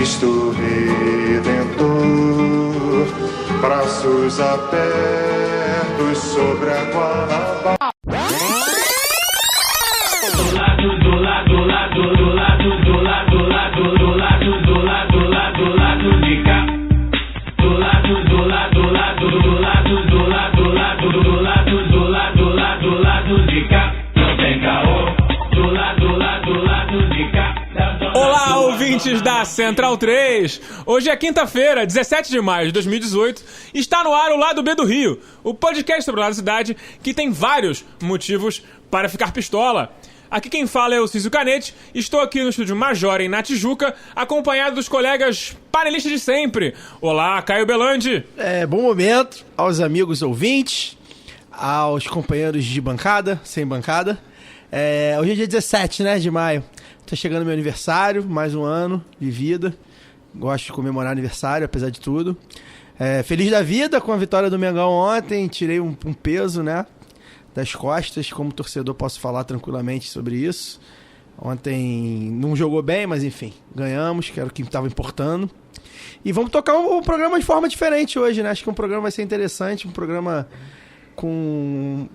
Cristo Redentor, braços abertos sobre a Guanabara. Olá, ouvintes da Central 3! Hoje é quinta-feira, 17 de maio de 2018, e está no ar o Lado B do Rio, o podcast sobre a da cidade que tem vários motivos para ficar pistola. Aqui quem fala é o Cício Canete, estou aqui no estúdio Majorem, na Tijuca, acompanhado dos colegas panelistas de sempre. Olá, Caio Belandi. Bom momento aos amigos ouvintes, aos companheiros de bancada, sem bancada. Hoje é dia 17, né, de maio. Tá chegando meu aniversário, mais um ano de vida. Gosto de comemorar aniversário, apesar de tudo. Feliz da vida com a vitória do Mengão ontem. Tirei um peso, né, das costas. Como torcedor posso falar tranquilamente sobre isso. Ontem não jogou bem, mas enfim, ganhamos, que era o que estava importando. E vamos tocar um programa de forma diferente hoje, né? Acho que um programa vai ser interessante, um programa com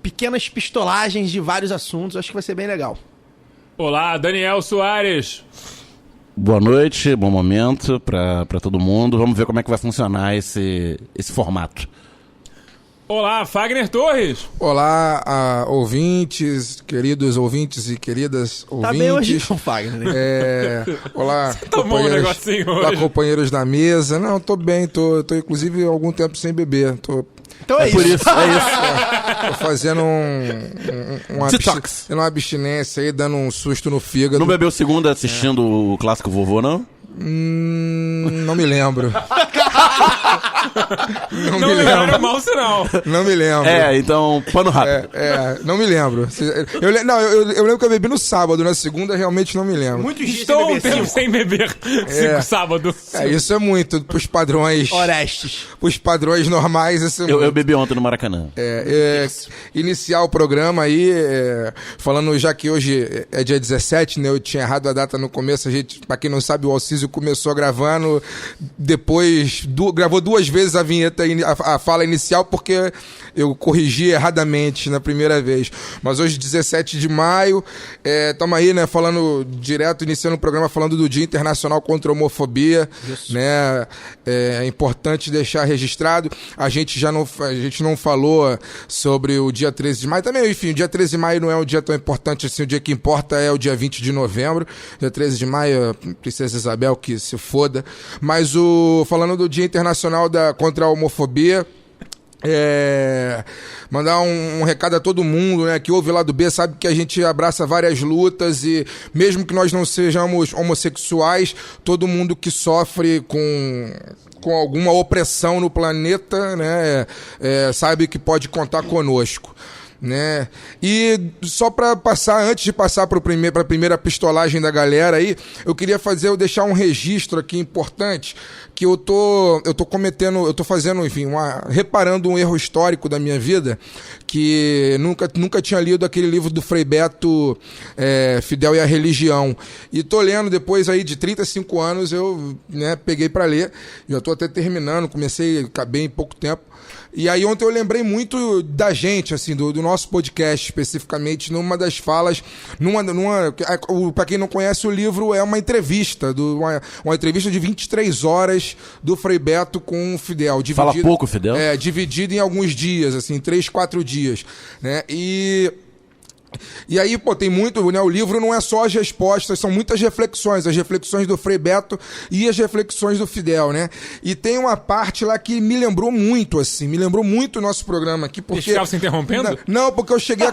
pequenas pistolagens de vários assuntos. Acho que vai ser bem legal. Olá, Daniel Soares. Boa noite, bom momento pra todo mundo. Vamos ver como é que vai funcionar esse formato. Olá, Fagner Torres. Olá, ouvintes, queridos ouvintes e queridas ouvintes. Tá bem hoje não, Fagner. Olá, tomou um negocinho hoje. Olá, companheiros da mesa. Não, tô bem, tô inclusive há algum tempo sem beber. Então é isso. Por isso, Tô fazendo uma abstinência aí, dando um susto no fígado. Não bebeu segunda assistindo o clássico Vovô, não? Não me lembro. Não me lembro. Mau sinal. Não me lembro. Então, pano rápido. Não me lembro. Eu lembro que eu bebi no sábado, na segunda realmente não me lembro. Muitos dias Estou um tempo sem beber 5 sábados. Isso é muito, pros padrões... Orestes. Pros padrões normais, isso é muito. Eu bebi ontem no Maracanã. Iniciar o programa aí, falando já que hoje é dia 17, né? Eu tinha errado a data no começo. A gente, pra quem não sabe, o Alcísio começou gravando, depois gravou 2 vezes a vinheta, a fala inicial, porque eu corrigi erradamente na primeira vez. Mas hoje, 17 de maio, estamos aí, né, falando direto, iniciando o programa falando do Dia Internacional contra a Homofobia. Isso. Né? É importante deixar registrado. A gente não falou sobre o dia 13 de maio. Também, enfim, o dia 13 de maio não é um dia tão importante assim. O dia que importa é o dia 20 de novembro. Dia 13 de maio, Princesa Isabel, que se foda. Mas falando do Dia Internacional contra a Homofobia, mandar um recado a todo mundo, né, que ouve o Lado B, sabe que a gente abraça várias lutas e mesmo que nós não sejamos homossexuais, todo mundo que sofre com alguma opressão no planeta, né, sabe que pode contar conosco. Né? E só para passar, antes de passar para a primeira pistolagem da galera aí, eu queria deixar um registro aqui importante, que eu tô fazendo, enfim, reparando um erro histórico da minha vida, que nunca tinha lido aquele livro do Frei Beto, Fidel e a Religião, e tô lendo depois aí de 35 anos, eu, né, peguei para ler, já tô até terminando, acabei em pouco tempo. E aí ontem eu lembrei muito da gente, assim, do nosso podcast, especificamente, numa das falas, para quem não conhece o livro, é uma entrevista, uma entrevista de 23 horas do Frei Beto com o Fidel. Fala pouco, Fidel? Dividido em alguns dias, assim, 3, 4 dias, né? E aí, tem muito, né? O livro não é só as respostas, são muitas reflexões, as reflexões do Frei Beto e as reflexões do Fidel, né? E tem uma parte lá que me lembrou muito o nosso programa aqui, porque... Estava se interrompendo? Não, porque eu cheguei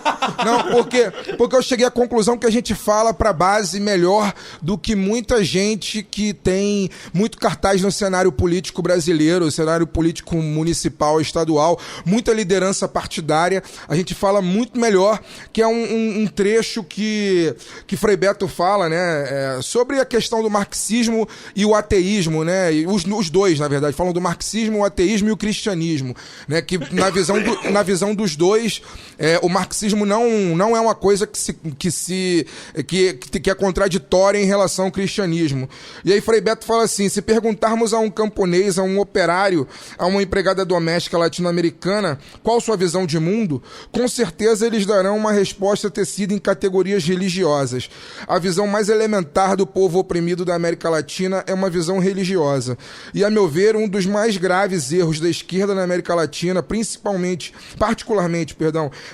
porque eu cheguei à conclusão que a gente fala pra base melhor do que muita gente que tem muito cartaz no cenário político brasileiro, cenário político municipal, estadual, muita liderança partidária, a gente fala muito melhor, que é um um trecho que Frei Beto fala, né, sobre a questão do marxismo e o ateísmo, né, e os dois, na verdade, falam do marxismo, o ateísmo e o cristianismo, né, que na visão dos dois, o marxismo não é uma coisa que é contraditória em relação ao cristianismo. E aí Frei Beto fala assim: se perguntarmos a um camponês, a um operário, a uma empregada doméstica latino-americana qual sua visão de mundo, com certeza eles darão uma resposta tecida em categorias religiosas. A visão mais elementar do povo oprimido da América Latina é uma visão religiosa. E, a meu ver, um dos mais graves erros da esquerda na América Latina, particularmente,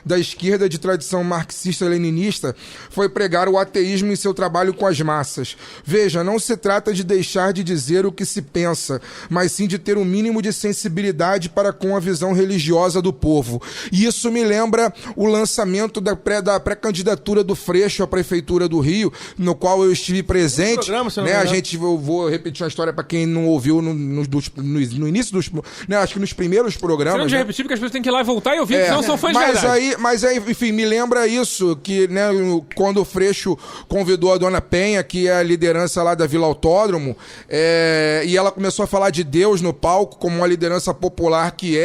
da esquerda de tradição marxista-leninista, foi pregar o ateísmo em seu trabalho com as massas. Veja, não se trata de deixar de dizer o que se pensa, mas sim de ter um mínimo de sensibilidade para com a visão religiosa do povo. E isso me lembra o lançamento da pré-candidatura do Freixo à Prefeitura do Rio, no qual eu estive presente. Eu vou repetir uma história para quem não ouviu no início dos... Né, acho que nos primeiros programas. Você não repetir, porque as pessoas têm que ir lá e voltar e ouvir, senão são fãs de verdade. Mas aí, enfim, me lembra isso, que, né, quando o Freixo convidou a Dona Penha, que é a liderança lá da Vila Autódromo, e ela começou a falar de Deus no palco, como uma liderança popular que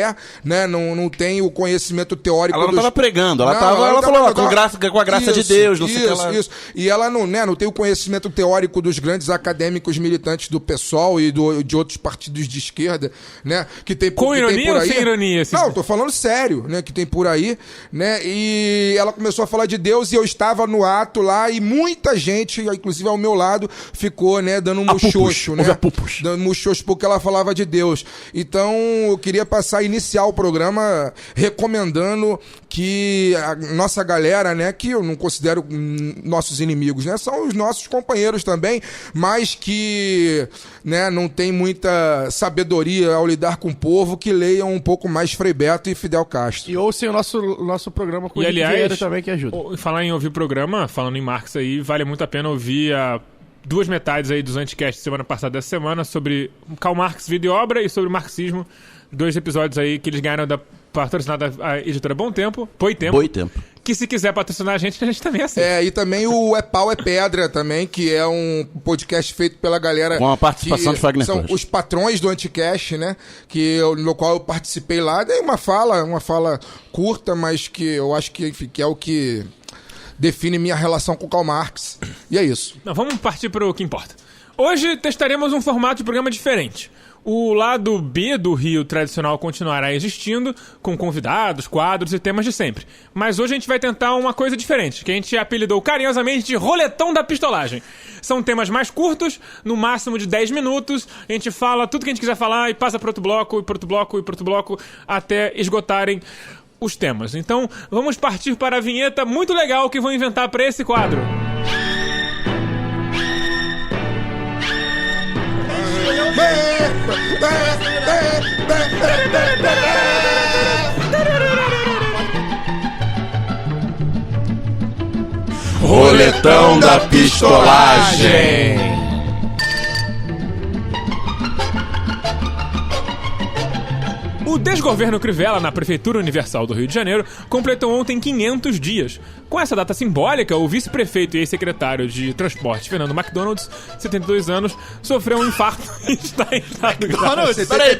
né, não tem o conhecimento teórico. Ela não estava pregando, ela falou com a graça de Deus, não sei o que ela... Isso. E ela não tem o conhecimento teórico dos grandes acadêmicos militantes do PSOL e de outros partidos de esquerda, né? Que tem com ironia ou sem ironia? Não, tô falando sério, né? Que tem por aí, né? E ela começou a falar de Deus e eu estava no ato lá e muita gente, inclusive ao meu lado, ficou, né, dando um muxoxo, né? Dando muxoxo porque ela falava de Deus. Então, eu queria iniciar o programa recomendando que a nossa galera, né, que eu não considero nossos inimigos, né, são os nossos companheiros também, mas que, né, não tem muita sabedoria ao lidar com o povo, que leiam um pouco mais Frei Beto e Fidel Castro. E ouçam o nosso programa com o Henrique Vieira também, que ajuda. Falar em ouvir o programa, falando em Marx aí, vale muito a pena ouvir duas metades aí dos anticasts semana passada dessa semana sobre Karl Marx, vida e obra, e sobre marxismo. 2 episódios aí que eles ganharam patrocinada a editora Bom Tempo, Boi Tempo. Que se quiser patrocinar a gente também aceita. E também o É Pau é Pedra também, que é um podcast feito pela galera... Com a participação de Fagner São os patrões do Anticast, né? No qual eu participei lá. Dei uma fala curta, mas que eu acho que, enfim, que é o que define minha relação com o Karl Marx. E é isso. Vamos partir para o que importa. Hoje testaremos um formato de programa diferente. O lado B do Rio tradicional continuará existindo, com convidados, quadros e temas de sempre. Mas hoje a gente vai tentar uma coisa diferente, que a gente apelidou carinhosamente de Roletão da Pistolagem. São temas mais curtos, no máximo de 10 minutos. A gente fala tudo que a gente quiser falar e passa para outro bloco, e para outro bloco, e para outro bloco, até esgotarem os temas. Então, vamos partir para a vinheta muito legal que vou inventar para esse quadro. Roletão da Pistolagem. O desgoverno Crivella na Prefeitura Universal do Rio de Janeiro completou ontem 500 dias. Com essa data simbólica, o vice-prefeito e ex-secretário de Transporte, Fernando McDonald's, 72 anos, sofreu um infarto e está em estado grave. Peraí,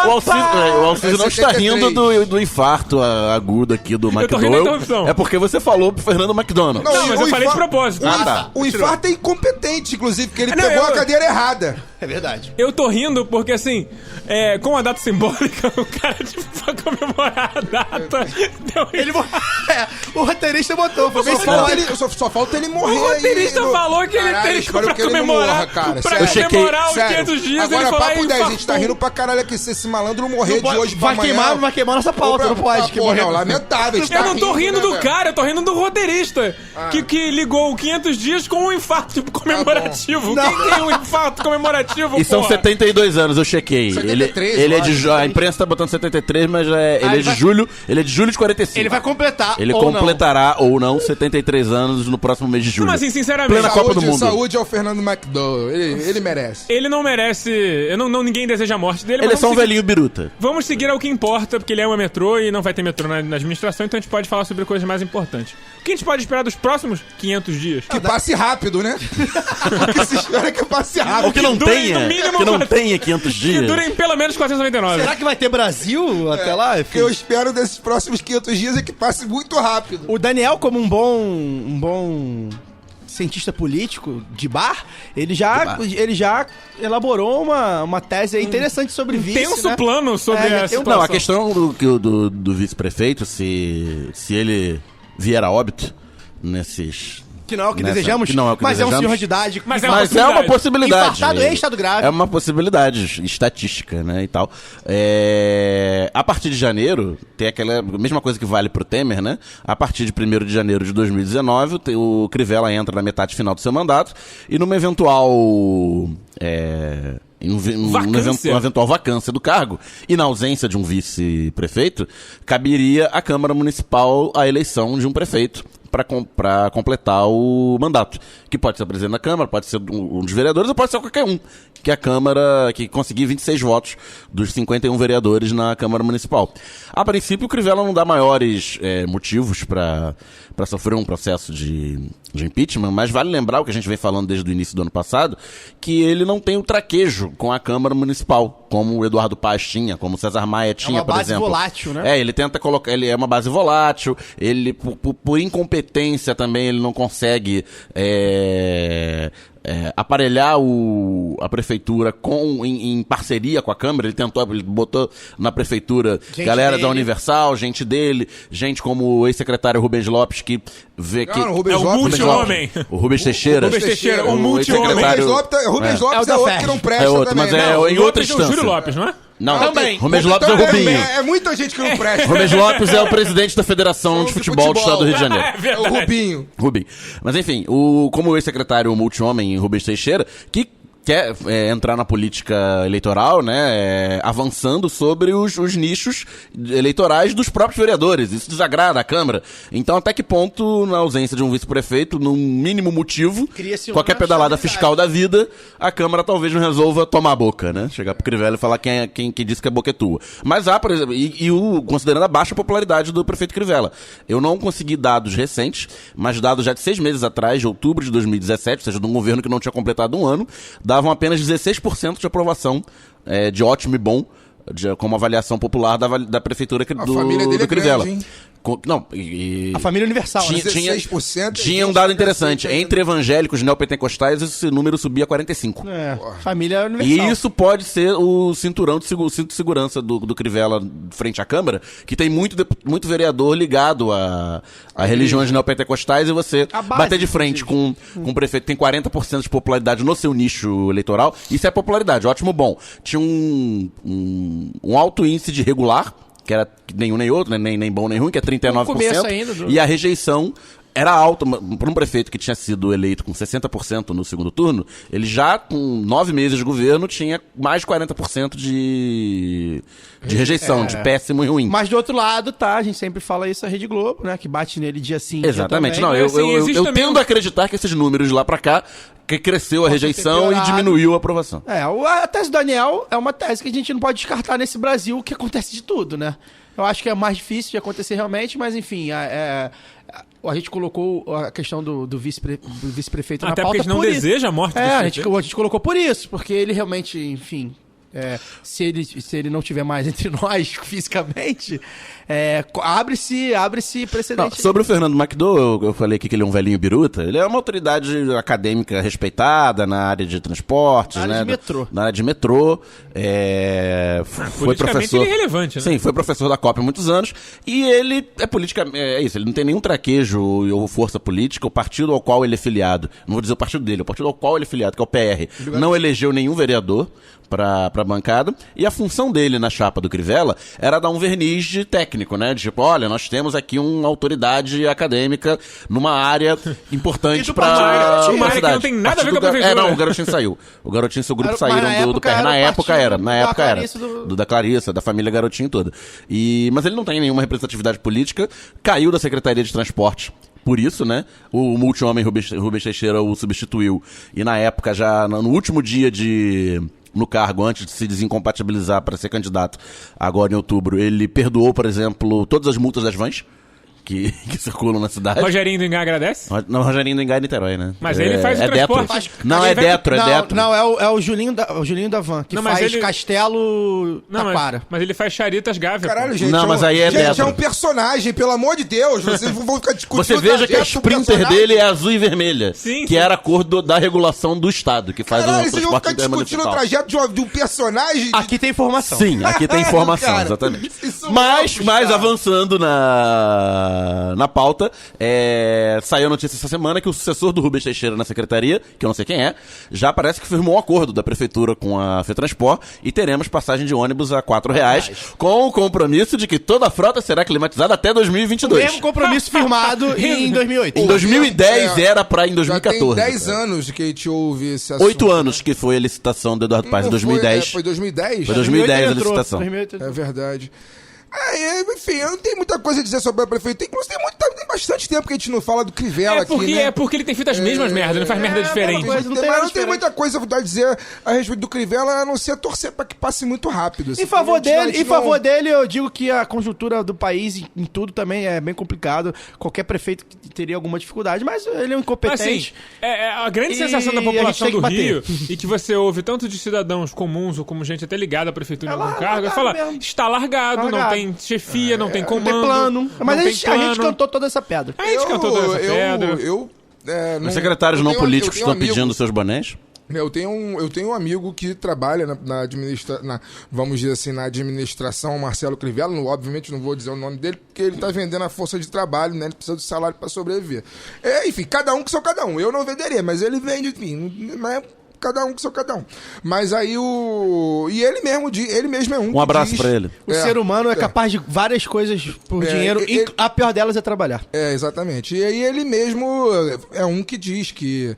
o Alciso não está rindo do infarto agudo aqui do McDonald's. É porque você falou pro Fernando McDonald's. Não, mas eu falei de propósito. O infarto é incompetente, inclusive, porque ele pegou a cadeira errada. É verdade. Eu tô rindo porque, assim, com a data simbólica, o cara, tipo, pra comemorar a data... O roteirista botou. Só falta ele morrer. O roteirista falou que ele teria que pra comemorar. Pra comemorar os 500 dias, agora, ele falou... Papo 10, a gente tá rindo pra caralho aqui. Se esse malandro morrer de hoje pra amanhã... Vai queimar nossa pauta, não pode. Não, lamentável. Eu não tô rindo do cara, eu tô rindo do roteirista. Que ligou 500 dias com um infarto comemorativo. Quem tem um infarto comemorativo, E são 72 anos, eu chequei. 73, ele é de... A imprensa tá botando 73, mas ele é de julho de 45. Ele vai completar, Ele completará ou não 73 anos no próximo mês de julho. Mas assim, sinceramente... Plena Copa do Mundo. Saúde ao Fernando McDowell. Ele merece. Ele não merece... Ninguém deseja a morte dele. Ele é só um velhinho biruta. Vamos seguir ao que importa, porque ele é uma metrô e não vai ter metrô na administração, então a gente pode falar sobre coisas mais importantes. O que a gente pode esperar dos próximos 500 dias? Que passe rápido, né? O que se espera é que passe rápido. Ou que não tenha 500 dias. Que durem pelo menos 499. Será que vai ter Brasil até lá? O que eu espero desses próximos 500 dias é que passe muito rápido. O Daniel, como um bom cientista político de bar, ele já elaborou uma tese aí interessante sobre vice, tenso plano sobre essa situação. Não, a questão do vice-prefeito, se ele vier a óbito nesses... Que não é o que desejamos, mas é um senhor de idade. Mas é uma possibilidade. Infartado em estado grave. É uma possibilidade estatística, né, e tal. A partir de janeiro, tem aquela mesma coisa que vale pro Temer, né? A partir de 1º de janeiro de 2019, o Crivella entra na metade final do seu mandato e numa eventual... uma eventual vacância do cargo e na ausência de um vice-prefeito, caberia à Câmara Municipal a eleição de um prefeito para completar o mandato. Que pode ser o presidente da Câmara, pode ser um dos vereadores ou pode ser qualquer um. Que a Câmara, que conseguir 26 votos dos 51 vereadores na Câmara Municipal. A princípio, o Crivella não dá maiores motivos para sofrer um processo de impeachment, mas vale lembrar o que a gente vem falando desde o início do ano passado, que ele não tem o traquejo com a Câmara Municipal, como o Eduardo Paz tinha, como o César Maia tinha, por exemplo. É uma base volátil, né? Ele tenta colocar... Ele é uma base volátil, ele, por incompetência também, ele não consegue... aparelhar a prefeitura em parceria com a Câmara. Ele botou na prefeitura galera da Universal, gente dele, gente como o ex-secretário Rubens Lopes, que vê que... Não, Rubens é o multi-homem. O Rubens Teixeira. O multi-homem. Rubens Lopes é outro que não presta também. Mas em outra instância. O Júlio Lopes, não é? Não, também. Rubens Lopes é o Rubinho. É muita gente que não presta. Rubens Lopes é o presidente da Federação de Futebol do Estado do Rio de Janeiro. É o Rubinho. Mas enfim, como o ex-secretário multi-homem Rubens Teixeira, que quer entrar na política eleitoral, né, avançando sobre os nichos eleitorais dos próprios vereadores. Isso desagrada a Câmara. Então, até que ponto, na ausência de um vice-prefeito, num mínimo motivo, qualquer pedalada fiscal da vida, a Câmara talvez não resolva tomar a boca, né? Chegar pro Crivella e falar quem disse que a boca é tua. Mas há, por exemplo, considerando a baixa popularidade do prefeito Crivella. Eu não consegui dados recentes, mas dados já de 6 meses atrás, de outubro de 2017, ou seja, de um governo que não tinha completado um ano, davam apenas 16% de aprovação de ótimo e bom, como avaliação popular da prefeitura do Crivella. A família universal, tinha um dado interessante. Entre evangélicos e neopentecostais, esse número subia a 45%. Família universal. E isso pode ser o cinturão de segurança do Crivella frente à Câmara, que tem muito vereador ligado a religiões neopentecostais, e você bater de frente com um prefeito que tem 40% de popularidade no seu nicho eleitoral. Isso é popularidade, ótimo, bom. Tinha um alto índice de regular, que era nenhum nem outro, né? nem bom nem ruim, que é 39%. E a rejeição era alta. Para um prefeito que tinha sido eleito com 60% no segundo turno, ele já, com 9 meses de governo, tinha mais de 40% de rejeição, de péssimo e ruim. Mas do outro lado, a gente sempre fala isso, a Rede Globo, né? Que bate nele dia sim. Exatamente. Não, eu tendo a acreditar que esses números de lá pra cá, que cresceu a rejeição e diminuiu a aprovação. A tese do Daniel é uma tese que a gente não pode descartar nesse Brasil, que acontece de tudo, né? Eu acho que é mais difícil de acontecer realmente, mas enfim, a gente colocou a questão do vice-prefeito na pauta. Até porque a gente não deseja a morte do vice-prefeito. A gente colocou por isso, porque ele realmente, enfim... se ele não tiver mais entre nós fisicamente, abre-se precedente. Sobre o Fernando McDowell, eu falei aqui que ele é um velhinho biruta. Ele é uma autoridade acadêmica respeitada na área de transportes, na área de metrô. Na área de metrô. Foi professor. Ele é relevante, né? Sim, foi professor da COP há muitos anos. E ele é politicamente. É isso, ele não tem nenhum traquejo ou força política. O partido ao qual ele é filiado, não vou dizer o partido dele, o partido ao qual ele é filiado, que é o PR, não elegeu nenhum vereador pra bancada, e a função dele na chapa do Crivella era dar um verniz de técnico, né? De tipo, olha, nós temos aqui uma autoridade acadêmica numa área importante pra uma área que não tem nada a ver com a prefeitura. Não, o Garotinho saiu. O Garotinho e seu grupo Mas saíram na do PR. Na época era. Clarice Da Clarissa, da família Garotinho toda. Mas ele não tem nenhuma representatividade política, caiu da Secretaria de Transporte. Por isso, né, o multi-homem Rubens Teixeira o substituiu. E na época, já no último dia no cargo, antes de se desincompatibilizar para ser candidato, agora em outubro, ele perdoou, por exemplo, todas as multas das vans que circulam na cidade. Rogerinho do Engar agradece? Não, Rogerinho do Engar é Niterói, né? Mas ele faz o transporte. Não, é Detro. Não, é o Julinho da Van, que faz Castelo Taquara. Mas ele faz Charitas Gávea. Caralho, gente. Não, mas aí é Gente, Detro. é um personagem, pelo amor de Deus. Vocês vão ficar discutindo. Você veja que a Sprinter dele é azul e vermelha. Sim, que era a cor da regulação do Estado, que faz Caralho, o vocês vão transporte ficar discutindo o intermunicipal. trajeto de um personagem. Aqui tem informação. Sim, aqui tem informação, Cara, exatamente. isso Mas não é puxar. avançando na pauta, saiu a notícia essa semana que o sucessor do Rubens Teixeira na secretaria, que eu não sei quem é, já parece que firmou um acordo da prefeitura com a FETransport e teremos passagem de ônibus a R$4, com o compromisso de que toda a frota será climatizada até 2022. Mesmo compromisso firmado em 2008. Em 2010 era pra em 2014. Já tem 10 cara. anos que a gente ouve esse assunto. 8 anos que foi a licitação do Eduardo Paes em 2010. Foi 2010? Foi 2010 a licitação. 2008. É verdade. Enfim, eu não tenho muita coisa a dizer sobre a prefeitura. Inclusive, tem bastante tempo que a gente não fala do Crivella aqui, né? É porque ele tem feito as mesmas merdas, não faz merda diferente. coisa, não tem Mas nada não tem muita coisa a dizer a respeito do Crivella, a não ser torcer pra que passe muito rápido. Em favor dele, eu digo que a conjuntura do país em tudo também é bem complicado. Qualquer prefeito teria alguma dificuldade, mas ele é um incompetente. Assim, a grande E sensação da a gente população tem que do bater. Rio, e que você ouve tanto de cidadãos comuns ou como gente até ligada à prefeitura em algum cargo, largado fala, mesmo. está largado, Tá não largado. tem chefia, não tem Não comando. tem plano. Mas não a tem gente plano. cantou toda essa pedra. A gente cantou toda essa pedra. Os secretários não políticos estão pedindo seus bonés? Eu tenho um amigo que trabalha vamos dizer assim, na administração, Marcelo Crivella. Obviamente não vou dizer o nome dele, porque ele está vendendo a força de trabalho, né? Ele precisa do salário para sobreviver. Enfim, cada um que seu cada um. Eu não venderia, mas ele vende, enfim. Mas cada um que seu cada um. Mas aí e ele mesmo é um. Um abraço para ele. O ser humano é capaz de várias coisas por dinheiro, e a pior delas é trabalhar. Exatamente. E aí ele mesmo é um que diz que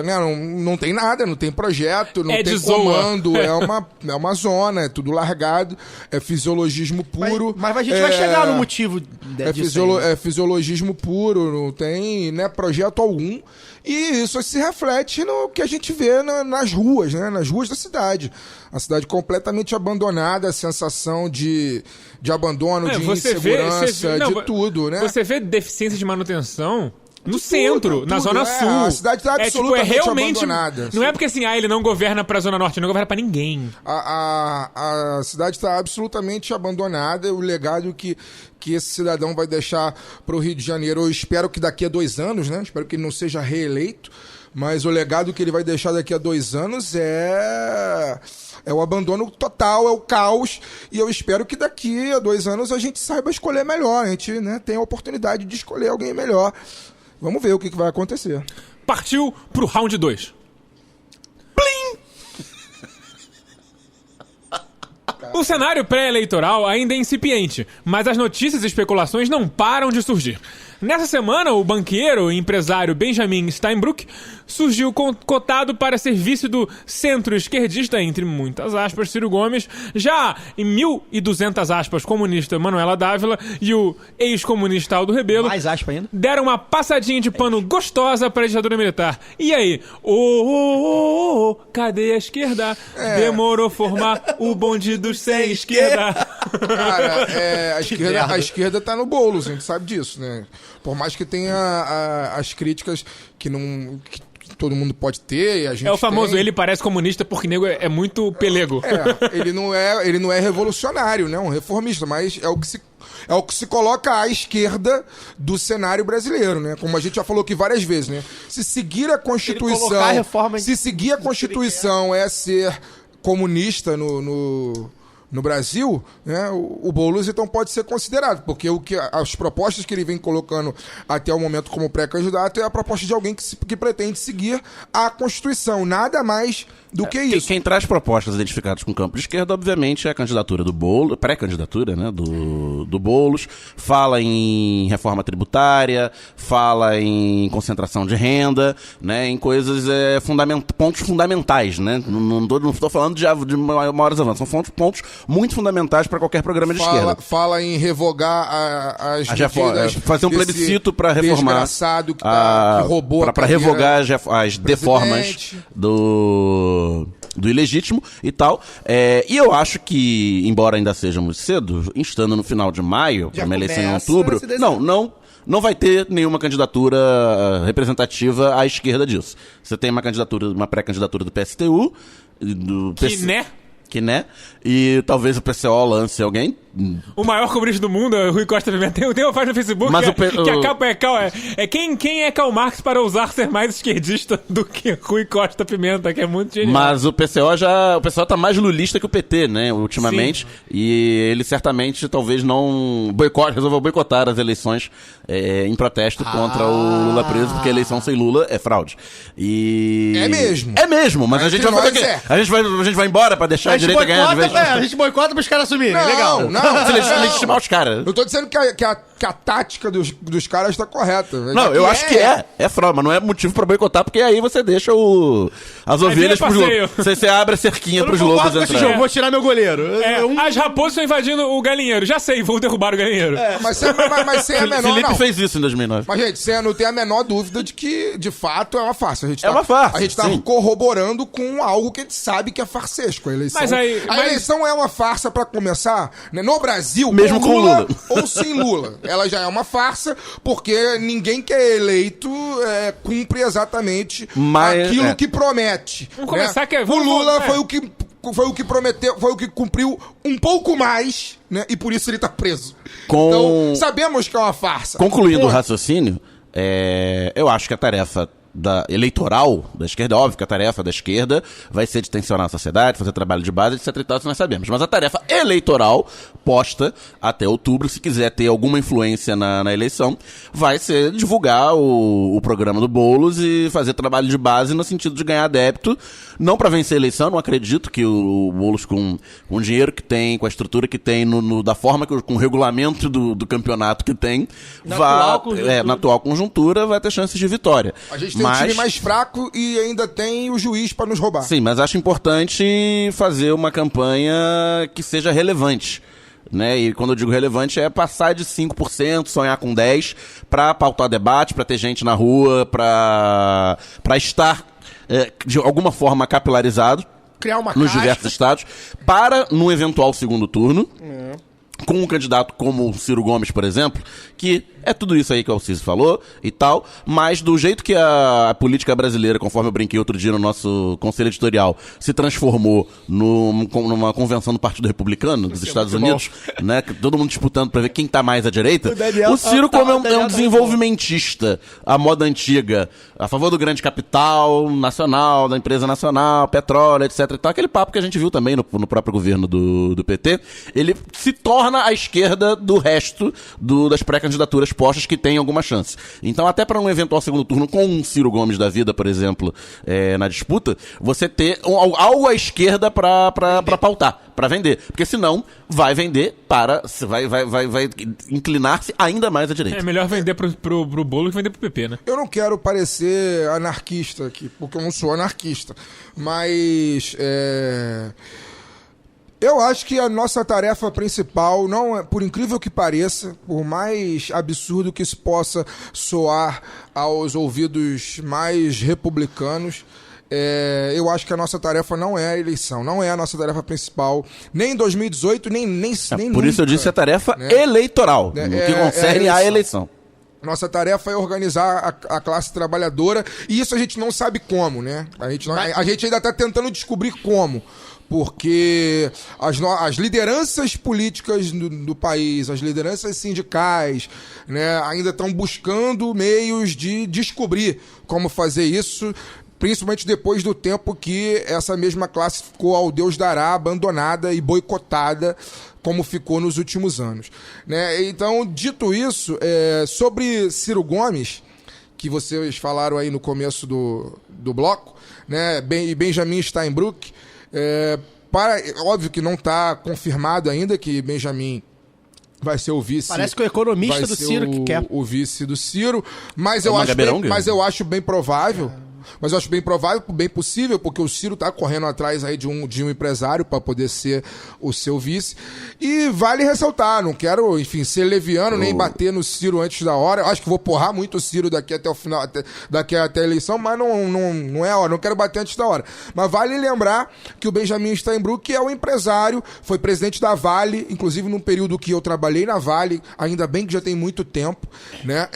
né, não tem nada, não tem projeto, não tem comando, é uma zona, é tudo largado, é fisiologismo puro. Mas a gente vai chegar no motivo disso aí. É fisiologismo puro, não tem, né, projeto algum. E isso se reflete no que a gente vê nas ruas, né? Nas ruas da cidade. A cidade completamente abandonada, a sensação de abandono, de insegurança, de tudo, né? Você vê deficiência de manutenção no centro, na Zona Sul. A cidade está absolutamente abandonada. Não é porque assim, ele não governa pra Zona Norte, ele não governa pra ninguém. A cidade está absolutamente abandonada. O legado que esse cidadão vai deixar pro Rio de Janeiro, eu espero que daqui a 2 anos, né? Espero que ele não seja reeleito, mas o legado que ele vai deixar daqui a 2 anos é o abandono total, é o caos, e eu espero que daqui a 2 anos a gente saiba escolher melhor, a gente, né, tenha a oportunidade de escolher alguém melhor. Vamos ver o que vai acontecer. Partiu pro round 2. O cenário pré-eleitoral ainda é incipiente, mas as notícias e especulações não param de surgir. Nessa semana, o banqueiro e empresário Benjamin Steinbrück surgiu cotado para ser vice do centro-esquerdista, entre muitas aspas, Ciro Gomes, já em 1.200 aspas, comunista Manuela Dávila e o ex-comunista Aldo Rebelo Mais aspa ainda. deram uma passadinha de pano gostosa para a ditadura militar. E aí? Cadê a esquerda? Demorou formar o bonde dos sem esquerda. Cara, a esquerda tá no bolo, a gente sabe disso, né? Por mais que tenha as críticas que todo mundo pode ter, e a gente É o famoso, tem. ele parece comunista porque nego é muito pelego. Ele não é revolucionário, né? Um reformista, mas é o que se coloca à esquerda do cenário brasileiro, né? Como a gente já falou aqui várias vezes, né? Se seguir a Constituição, a reforma se seguir a Constituição é ser comunista no Brasil, né, o Boulos então pode ser considerado, porque as propostas que ele vem colocando até o momento como pré-candidato é a proposta de alguém que pretende seguir a Constituição, nada mais do que isso. Quem traz propostas identificadas com o campo de esquerda, obviamente, é a candidatura do Boulos, pré-candidatura, né, do Boulos, fala em reforma tributária, fala em concentração de renda, né, em coisas, pontos fundamentais, né, não estou falando de maiores avanços, são pontos muito fundamentais para qualquer programa de esquerda. Fala em revogar as medidas, fazer um plebiscito para reformar, desgraçado que roubou para revogar as deformas do ilegítimo e tal. E eu acho que, embora ainda seja muito cedo, estando no final de maio, para uma eleição em outubro, não vai ter nenhuma candidatura representativa à esquerda disso. Você tem uma pré-candidatura do PSTU, do que né? E talvez o PCO lance alguém. O maior comunista do mundo, Rui Costa Pimenta. Tem uma página no Facebook que a capa é quem é Karl Marx para ousar ser mais esquerdista do que Rui Costa Pimenta, que é muito genial. Mas o PCO tá mais lulista que o PT, né, ultimamente. Sim. E ele certamente talvez não resolveu boicotar as eleições em protesto contra o Lula preso, porque a eleição sem Lula é fraude. E... É mesmo, mas a gente vai fazer o quê? A gente vai embora pra deixar a direita ganhar de vez. A gente boicota pros caras assumirem, legal. Não, legitimar os caras. Eu tô dizendo que a tática dos caras tá correta. Não, eu acho que é fraude, mas não é motivo pra boicotar, porque aí você deixa as ovelhas pros lobos. Você abre a cerquinha pros lobos entrarem. Vou tirar meu goleiro. As raposas estão invadindo o galinheiro. Já sei, vou derrubar o galinheiro. Mas sem a menor... Felipe fez isso em 2009. Mas, gente, você não tem a menor dúvida de que, de fato, é uma farsa. Uma farsa. A gente tá corroborando com algo que a gente sabe que é farsesco. A eleição, a eleição é uma farsa pra começar, né? No Brasil, mesmo com Lula ou sem Lula. Ela já é uma farsa, porque ninguém que é eleito cumpre exatamente aquilo que promete. Vamos começar que o Lula foi o que prometeu, foi o que cumpriu um pouco mais, né? E por isso ele tá preso. Então, sabemos que é uma farsa. Concluindo o raciocínio, eu acho que a tarefa eleitoral da esquerda, é óbvio que a tarefa da esquerda vai ser de tensionar a sociedade, fazer trabalho de base, etc e tal, isso nós sabemos. Mas a tarefa eleitoral, posta até outubro, se quiser ter alguma influência na eleição, vai ser divulgar o programa do Boulos e fazer trabalho de base no sentido de ganhar débito, não para vencer a eleição. Não acredito que o Boulos, com o dinheiro que tem, com a estrutura que tem, da forma com o regulamento do campeonato que tem, na atual conjuntura, vai ter chances de vitória. A gente tem um time mais fraco e ainda tem o juiz para nos roubar. Sim, mas acho importante fazer uma campanha que seja relevante, né? E quando eu digo relevante é passar de 5%, sonhar com 10%, para pautar debate, para ter gente na rua, para estar de alguma forma capilarizado, criar uma nos diversos estados, para num eventual segundo turno, com um candidato como o Ciro Gomes, por exemplo, que é tudo isso aí que o Alciso falou e tal, mas do jeito que a política brasileira, conforme eu brinquei outro dia no nosso conselho editorial, se transformou numa convenção do Partido Republicano dos Estados Unidos, né, todo mundo disputando pra ver quem tá mais à direita, o Ciro, como é um desenvolvimentista à moda antiga, a favor do grande capital nacional, da empresa nacional, petróleo, etc e tal, aquele papo que a gente viu também no próprio governo do PT, ele se torna a esquerda do resto das pré-candidaturas postas que tem alguma chance. Então, até para um eventual segundo turno com um Ciro Gomes da vida, por exemplo, na disputa, você ter algo à esquerda para pautar, para vender. Porque senão vai vender vai inclinar-se ainda mais à direita. É melhor vender pro Boulos que vender pro PP, né? Eu não quero parecer anarquista aqui, porque eu não sou anarquista. Mas eu acho que a nossa tarefa principal, não é, por incrível que pareça, por mais absurdo que isso possa soar aos ouvidos mais republicanos, eu acho que a nossa tarefa não é a eleição, não é a nossa tarefa principal, nem em 2018, nem por nunca, isso eu disse a tarefa eleitoral, no que concerne à eleição. Nossa tarefa é organizar a classe trabalhadora, e isso a gente não sabe como, né? A gente ainda está tentando descobrir como. Porque as lideranças políticas do país, as lideranças sindicais, né, ainda estão buscando meios de descobrir como fazer isso principalmente depois do tempo que essa mesma classe ficou ao Deus dará, abandonada e boicotada, como ficou nos últimos anos, né? Então, dito isso, sobre Ciro Gomes, que vocês falaram aí no começo do bloco, né? Benjamin Steinbrück, óbvio que não está confirmado ainda que Benjamin vai ser o vice. Parece que o economista do Ciro que quer. O vice do Ciro, mas eu acho bem provável. Mas eu acho bem provável, bem possível, porque o Ciro tá correndo atrás aí de um empresário para poder ser o seu vice. E vale ressaltar, não quero, enfim, ser leviano, nem bater no Ciro antes da hora. Eu acho que vou porrar muito o Ciro daqui até o final, daqui até a eleição, mas não é a hora, não quero bater antes da hora. Mas vale lembrar que o Benjamin Steinbrück é um empresário, foi presidente da Vale, inclusive num período que eu trabalhei na Vale, ainda bem que já tem muito tempo, né?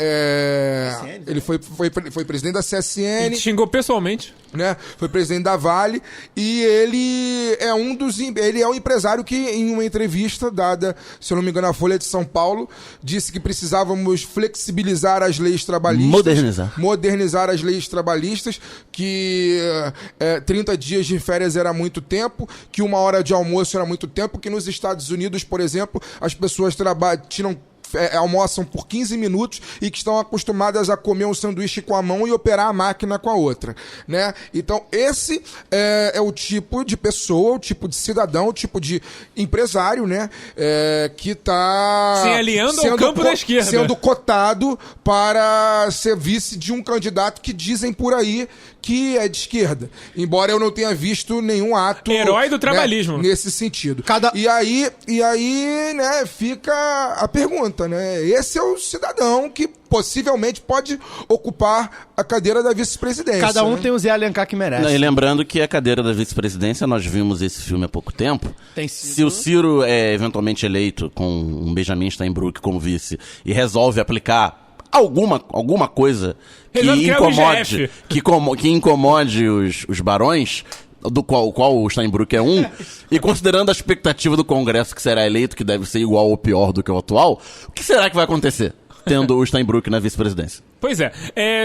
Ele foi presidente da CSN. E xingou pessoalmente. Né? Foi presidente da Vale e ele é um empresário que, em uma entrevista dada, se eu não me engano, à Folha de São Paulo, disse que precisávamos flexibilizar as leis trabalhistas. Modernizar as leis trabalhistas, que 30 dias de férias era muito tempo, que 1 hora de almoço era muito tempo, que nos Estados Unidos, por exemplo, as pessoas almoçam por 15 minutos e que estão acostumadas a comer um sanduíche com a mão e operar a máquina com a outra, né? Então, esse é o tipo de pessoa, o tipo de cidadão, o tipo de empresário, né? Que está se aliando ao campo da esquerda, sendo cotado para ser vice de um candidato que dizem por aí que é de esquerda. Embora eu não tenha visto nenhum ato... Herói do trabalhismo. Né, nesse sentido. E aí, né, fica a pergunta, né? Esse é o cidadão que possivelmente pode ocupar a cadeira da vice-presidência. Cada um né? tem o Zé Alencar que merece. E lembrando que a cadeira da vice-presidência, nós vimos esse filme há pouco tempo. Tem sido... Se o Ciro é eventualmente eleito com um Benjamin Steinbrück como vice e resolve aplicar alguma coisa que incomode os barões, do qual o Steinbrück é um, e considerando a expectativa do Congresso que será eleito, que deve ser igual ou pior do que o atual, o que será que vai acontecer tendo o Steinbrück na vice-presidência? Pois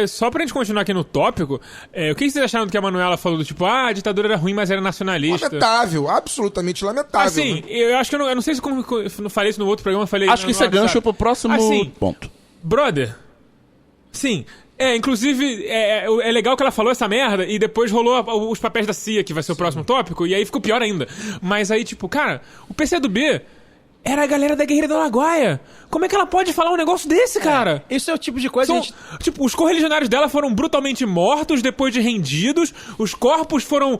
só pra gente continuar aqui no tópico, o que vocês acharam do que a Manuela falou do tipo, a ditadura era ruim, mas era nacionalista? Lamentável, absolutamente lamentável. Assim, né? eu acho que eu não sei se como eu falei isso no outro programa, eu falei... Acho que isso é gancho pro próximo ponto. Brother, sim, inclusive, é legal que ela falou essa merda e depois rolou os papéis da CIA, que vai ser o próximo tópico, e aí ficou pior ainda. Mas aí, tipo, cara, o PCdoB era a galera da Guerrilha do Araguaia. Como é que ela pode falar um negócio desse, cara? Isso é o tipo de coisa... Tipo, os correligionários dela foram brutalmente mortos depois de rendidos, os corpos foram...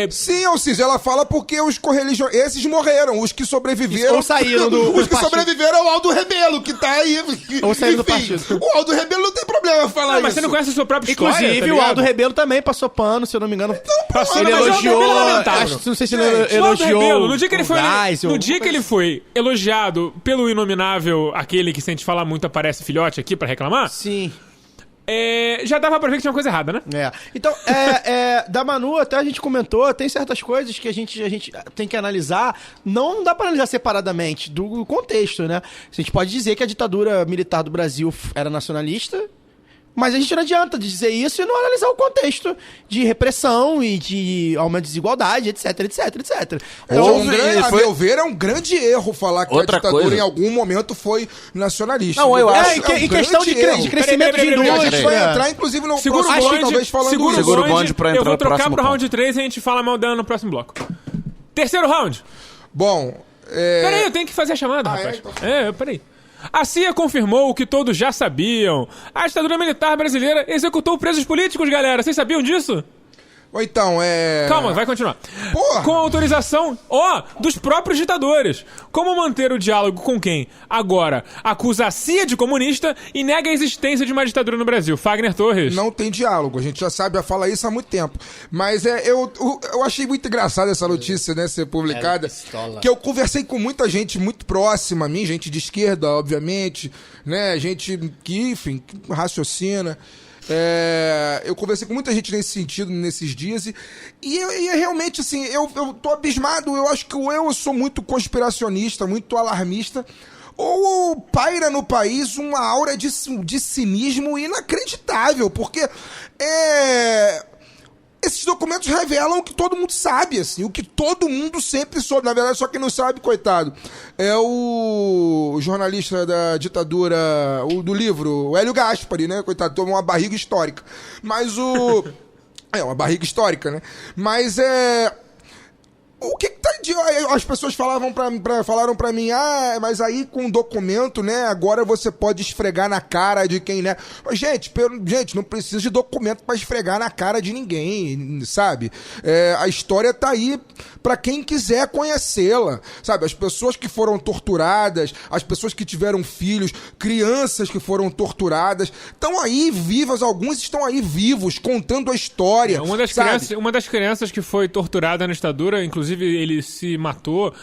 Sim, Alciso, ela fala porque os correligionários... Esses morreram, os que sobreviveram... Ou saíram do Os que sobreviveram é o Aldo Rebelo, que tá aí... Ou saíram do partido. O Aldo Rebelo não tem problema falar isso. Mas você não conhece a sua própria história, inclusive, o Aldo Rebelo também passou pano, se eu não me engano. Passou, ele mas elogiou... o Aldo Rebelo é lamentável. Não sei se ele O Aldo elogiou... Rebelo, no dia que ele foi... Gás, no dia que ele foi elogiado pelo inominável, aquele que, se a gente falar muito, aparece filhote aqui pra reclamar... Sim. Já dava pra ver que tinha uma coisa errada, né? Então, da Manu, até a gente comentou, tem certas coisas que a gente tem que analisar. Não dá pra analisar separadamente do contexto, né? A gente pode dizer que a ditadura militar do Brasil era nacionalista, mas a gente não adianta dizer isso e não analisar o contexto de repressão e de aumento de desigualdade, etc. Então, a meu ver, é um grande erro falar que a ditadura em algum momento foi nacionalista. Não, eu acho em questão de crescimento de indústria. A gente vai entrar, inclusive, no Segura próximo, o bonde, talvez falando segura isso. o bonde pra entrar eu vou no trocar próximo pro round ponto. 3 e a gente fala mal dela no próximo bloco. Terceiro round. Bom, Peraí, eu tenho que fazer a chamada, rapaz. Então. Peraí. A CIA confirmou o que todos já sabiam. A ditadura militar brasileira executou presos políticos, galera. Vocês sabiam disso? Ou então, Calma, vai continuar. Porra! Com autorização, dos próprios ditadores. Como manter o diálogo com quem? Agora, acusa a CIA de comunista e nega a existência de uma ditadura no Brasil. Fagner Torres. Não tem diálogo, a gente já sabe, fala isso há muito tempo. Mas eu achei muito engraçada essa notícia, né, ser publicada. Que eu conversei com muita gente muito próxima a mim, gente de esquerda, obviamente, né, gente que, enfim, raciocina. Eu conversei com muita gente nesse sentido, nesses dias, e realmente, assim, eu tô abismado. Eu acho que eu sou muito conspiracionista, muito alarmista, ou paira no país uma aura de cinismo inacreditável, porque esses documentos revelam o que todo mundo sabe, assim, o que todo mundo sempre soube. Na verdade, só quem não sabe, coitado, é o jornalista da ditadura, do livro, o Hélio Gaspari, né? Coitado, tomou uma barriga histórica. Mas uma barriga histórica, né? Mas o que tá de... As pessoas falaram pra mim, mas aí com documento, né, agora você pode esfregar na cara de quem, né? Mas, gente, não precisa de documento pra esfregar na cara de ninguém, sabe? A história tá aí pra quem quiser conhecê-la, sabe? As pessoas que foram torturadas, as pessoas que tiveram filhos, crianças que foram torturadas, estão aí vivas, alguns estão aí vivos, contando a história. Uma das crianças que foi torturada na ditadura, inclusive ele se matou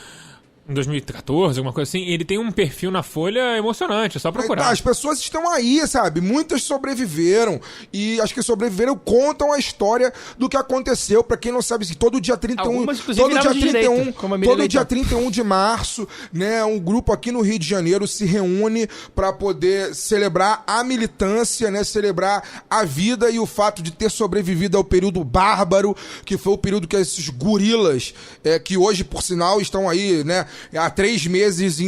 em 2014, alguma coisa assim, ele tem um perfil na Folha emocionante, é só procurar. As pessoas estão aí, sabe? Muitas sobreviveram, e as que sobreviveram contam a história do que aconteceu. Pra quem não sabe, assim, todo dia 31, todo dia 31 de março, né, um grupo aqui no Rio de Janeiro se reúne pra poder celebrar a militância, né, celebrar a vida e o fato de ter sobrevivido ao período bárbaro, que foi o período que esses gorilas, que hoje, por sinal, estão aí, né, há 3 meses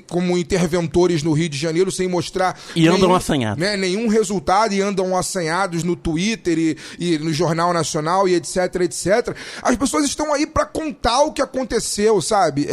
como interventores no Rio de Janeiro, sem mostrar andam assanhados, né, nenhum resultado, e andam assanhados no Twitter e no Jornal Nacional e etc, etc. As pessoas estão aí pra contar o que aconteceu, sabe?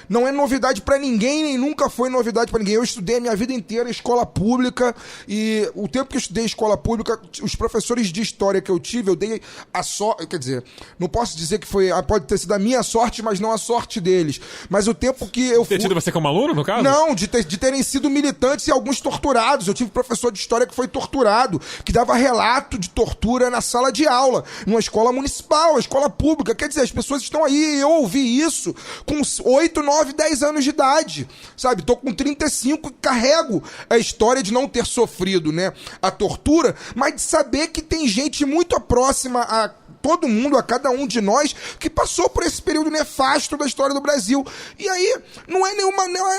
Não é novidade pra ninguém, nem nunca foi novidade pra ninguém. Eu estudei a minha vida inteira em escola pública, e o tempo que eu estudei em escola pública, os professores de história que eu tive, eu dei a sorte, quer dizer, não posso dizer que pode ter sido a minha sorte, mas não a sorte deles. Mas o tempo que eu fui... Ter tido você como aluno, no caso? Não, de terem sido militantes e alguns torturados. Eu tive professor de história que foi torturado, que dava relato de tortura na sala de aula, numa escola municipal, uma escola pública. Quer dizer, as pessoas estão aí, eu ouvi isso com 8, 9, 10 anos de idade, sabe? Tô com 35 e carrego a história de não ter sofrido, né, a tortura, mas de saber que tem gente muito próxima a todo mundo, a cada um de nós, que passou por esse período nefasto da história do Brasil. E aí, não é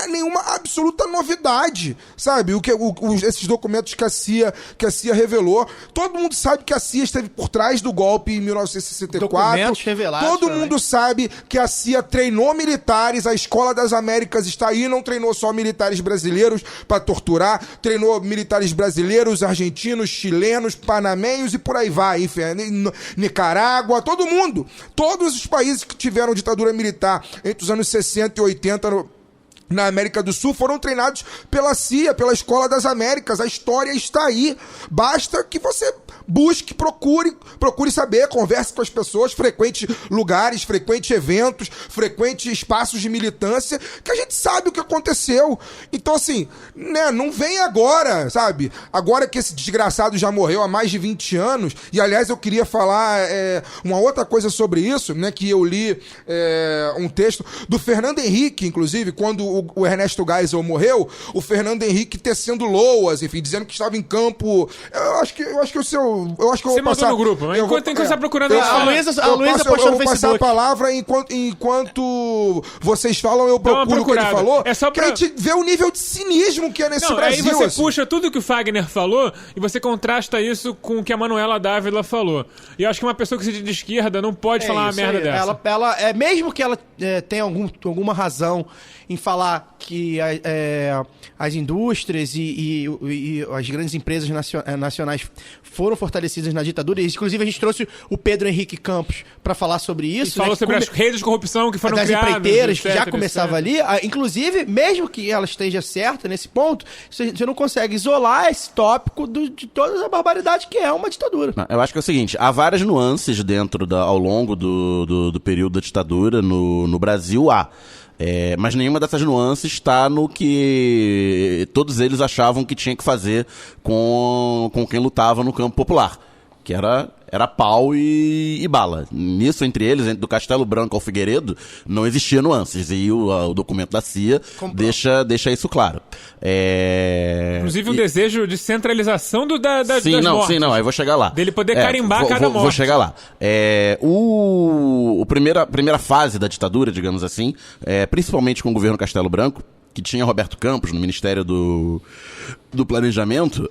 nenhuma absoluta novidade, sabe? Esses documentos que a CIA revelou. Todo mundo sabe que a CIA esteve por trás do golpe em 1964. Documentos revelados. Todo mundo sabe que a CIA treinou militares, a Escola das Américas está aí, não treinou só militares brasileiros para torturar, treinou militares brasileiros, argentinos, chilenos, panamenhos e por aí vai, enfim, Nicarágua, todo mundo. Todos os países que tiveram ditadura militar entre os anos 60 e 80 na América do Sul foram treinados pela CIA, pela Escola das Américas. A história está aí. Basta que você busque, procure saber, converse com as pessoas, frequente lugares, frequente eventos, frequente espaços de militância, que a gente sabe o que aconteceu. Então, assim, né, não vem agora, sabe? Agora que esse desgraçado já morreu há mais de 20 anos, e aliás eu queria falar uma outra coisa sobre isso, né, que eu li um texto do Fernando Henrique, inclusive, quando o Ernesto Geisel morreu, o Fernando Henrique tecendo loas, enfim, dizendo que estava em campo. Eu acho que você mandou no grupo, mas enquanto você está procurando a Luísa postou no Facebook. Eu vou passar a palavra enquanto vocês falam, eu procuro o que ele falou. É só pra... que a gente vê o nível de cinismo que é nesse Brasil. Aí você assim. puxa tudo que o Fagner falou e você contrasta isso com o que a Manuela Dávila falou. E eu acho que uma pessoa que se diz de esquerda não pode falar uma merda dessa. Ela mesmo que ela tenha alguma razão em falar que as indústrias e as grandes empresas nacionais foram fortalecidas na ditadura. E, inclusive, a gente trouxe o Pedro Henrique Campos para falar sobre isso. Falou sobre as redes de corrupção que foram das criadas. Das empreiteiras, etc, que já começava ali. Inclusive, mesmo que ela esteja certa nesse ponto, você não consegue isolar esse tópico de toda a barbaridade que é uma ditadura. Eu acho que é o seguinte, há várias nuances ao longo do período da ditadura no Brasil, mas nenhuma dessas nuances está no que todos eles achavam que tinha que fazer com quem lutava no campo popular, que era pau e bala. Nisso, entre eles, do Castelo Branco ao Figueiredo, não existia nuances. E o documento da CIA deixa isso claro. Inclusive um desejo de centralização das mortes. Sim, aí vou chegar lá. Dele poder carimbar cada morte. Vou chegar lá. A primeira fase da ditadura, digamos assim, principalmente com o governo Castelo Branco, que tinha Roberto Campos no Ministério do planejamento,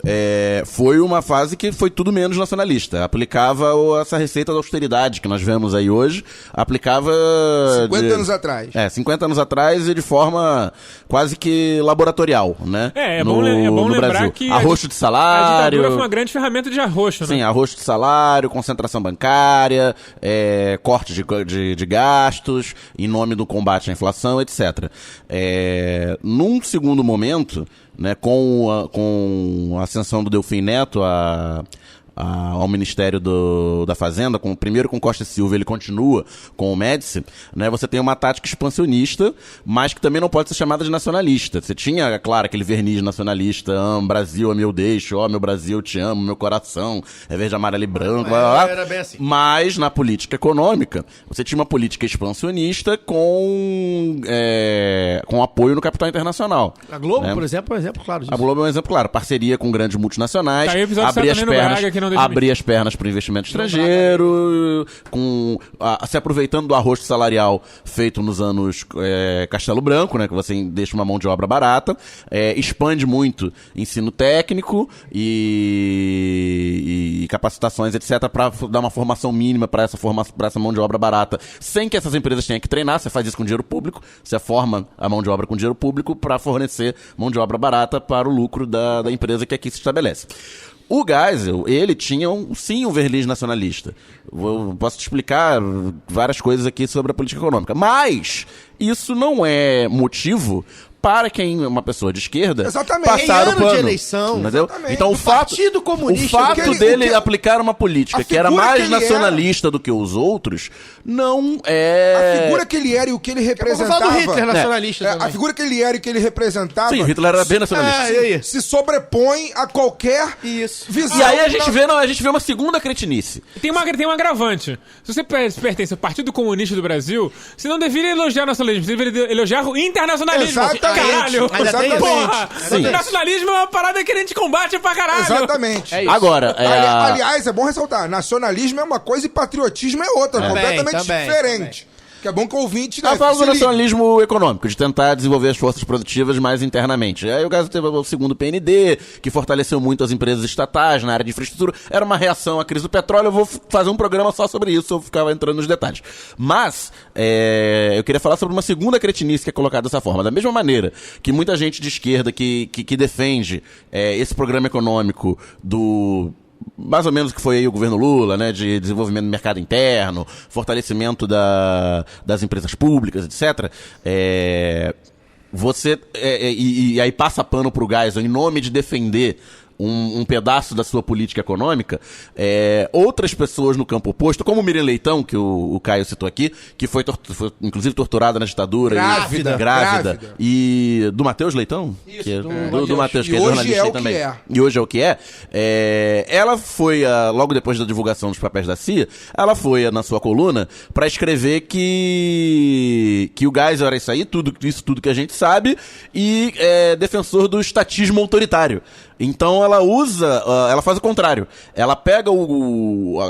foi uma fase que foi tudo menos nacionalista. Aplicava essa receita da austeridade que nós vemos aí hoje, aplicava... 50 anos atrás. 50 anos atrás e de forma quase que laboratorial, né? É bom lembrar Brasil. que arroxo de a salário... ditadura foi uma grande ferramenta de arroxo, né? Sim, arroxo de salário, concentração bancária, corte de gastos, em nome do combate à inflação, etc. Num segundo momento, né, com a ascensão do Delfim Neto ao Ministério da Fazenda, primeiro com Costa e Silva, ele continua com o Médici, né, você tem uma tática expansionista, mas que também não pode ser chamada de nacionalista. Você tinha, claro, aquele verniz nacionalista, Brasil é meu deixo, meu Brasil, eu te amo, meu coração, é verde, amarelo e branco, blá, blá, blá. Era bem assim. Mas na política econômica, você tinha uma política expansionista com apoio no capital internacional. A Globo, né? por exemplo, é um exemplo claro disso. A Globo é um exemplo claro. Parceria com grandes multinacionais, Tá aí o episódio abrir as Saturnino Braga, que não deixa abrir as pernas para o investimento estrangeiro, se aproveitando do arroxo salarial feito nos anos Castelo Branco, né, que você deixa uma mão de obra barata, expande muito ensino técnico e capacitações, etc., para dar uma formação mínima para essa mão de obra barata, sem que essas empresas tenham que treinar. Você faz isso com dinheiro público, você forma a mão de obra com dinheiro público para fornecer mão de obra barata para o lucro da empresa que aqui se estabelece. O Geisel, ele tinha sim um verniz nacionalista. Eu posso te explicar várias coisas aqui sobre a política econômica. Mas isso não é motivo para quem é uma pessoa de esquerda passar o pano. De eleição. Entendeu? Então o Partido Comunista, o fato dele aplicar uma política que era mais nacionalista do que os outros, não é... A figura que ele era e o que ele representava... Vamos falar do Hitler nacionalista também. A figura que ele era e o que ele representava... Sim, Hitler era bem nacionalista. E aí? Se sobrepõe a qualquer visão. E aí a gente vê uma segunda cretinice. Tem um agravante. Se você pertence ao Partido Comunista do Brasil, você não deveria elogiar o nacionalismo, você deveria elogiar o internacionalismo. Exatamente. Caralho! Exatamente. Porra! Sim. O nacionalismo é uma parada que a gente combate pra caralho! Exatamente. Agora, aliás, é bom ressaltar, nacionalismo é uma coisa e patriotismo é outra, completamente diferente. Que é bom que o ouvinte... Eu falo do nacionalismo econômico, de tentar desenvolver as forças produtivas mais internamente. Aí o Geisel teve o segundo PND, que fortaleceu muito as empresas estatais na área de infraestrutura. Era uma reação à crise do petróleo. Eu vou fazer um programa só sobre isso, eu ficava entrando nos detalhes. Mas, eu queria falar sobre uma segunda cretinice que é colocada dessa forma. Da mesma maneira que muita gente de esquerda que defende esse programa econômico mais ou menos o que foi aí o governo Lula, né, de desenvolvimento do mercado interno, fortalecimento das empresas públicas, etc. E aí passa pano pro Geisel em nome de defender um pedaço da sua política econômica, outras pessoas no campo oposto, como o Miriam Leitão, que o Caio citou aqui, que foi inclusive torturada na ditadura. Grávida. E do Matheus Leitão? Isso, do Matheus, que é hoje jornalista aí também. E hoje é o que é. Ela foi, logo depois da divulgação dos papéis da CIA, ela foi na sua coluna para escrever que o Geisel era isso aí, tudo que a gente sabe, e defensor do estatismo autoritário. Então ela faz o contrário. Ela pega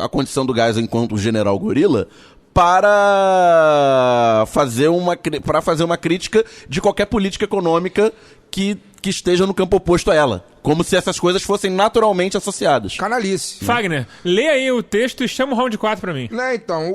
a condição do Geisel enquanto general gorila para fazer uma crítica de qualquer política econômica que esteja no campo oposto a ela. Como se essas coisas fossem naturalmente associadas. Canalice. Fagner, lê aí o texto e chama o round 4 pra mim. Né, então,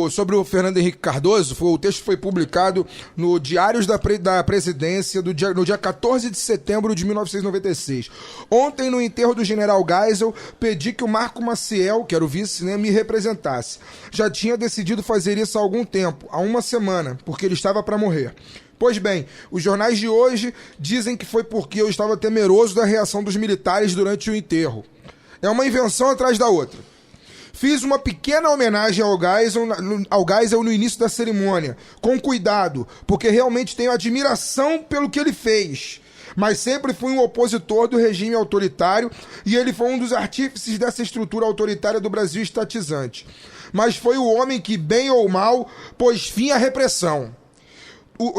sobre o Fernando Henrique Cardoso, o texto foi publicado no Diários da Presidência no dia 14 de setembro de 1996. Ontem, no enterro do general Geisel, pedi que o Marco Maciel, que era o vice, né, me representasse. Já tinha decidido fazer isso há algum tempo, há uma semana, porque ele estava para morrer. Pois bem, os jornais de hoje dizem que foi porque eu estava temeroso da reação dos militares durante o enterro. É uma invenção atrás da outra. Fiz uma pequena homenagem ao Geisel no início da cerimônia, com cuidado, porque realmente tenho admiração pelo que ele fez. Mas sempre fui um opositor do regime autoritário e ele foi um dos artífices dessa estrutura autoritária do Brasil estatizante. Mas foi o homem que, bem ou mal, pôs fim à repressão.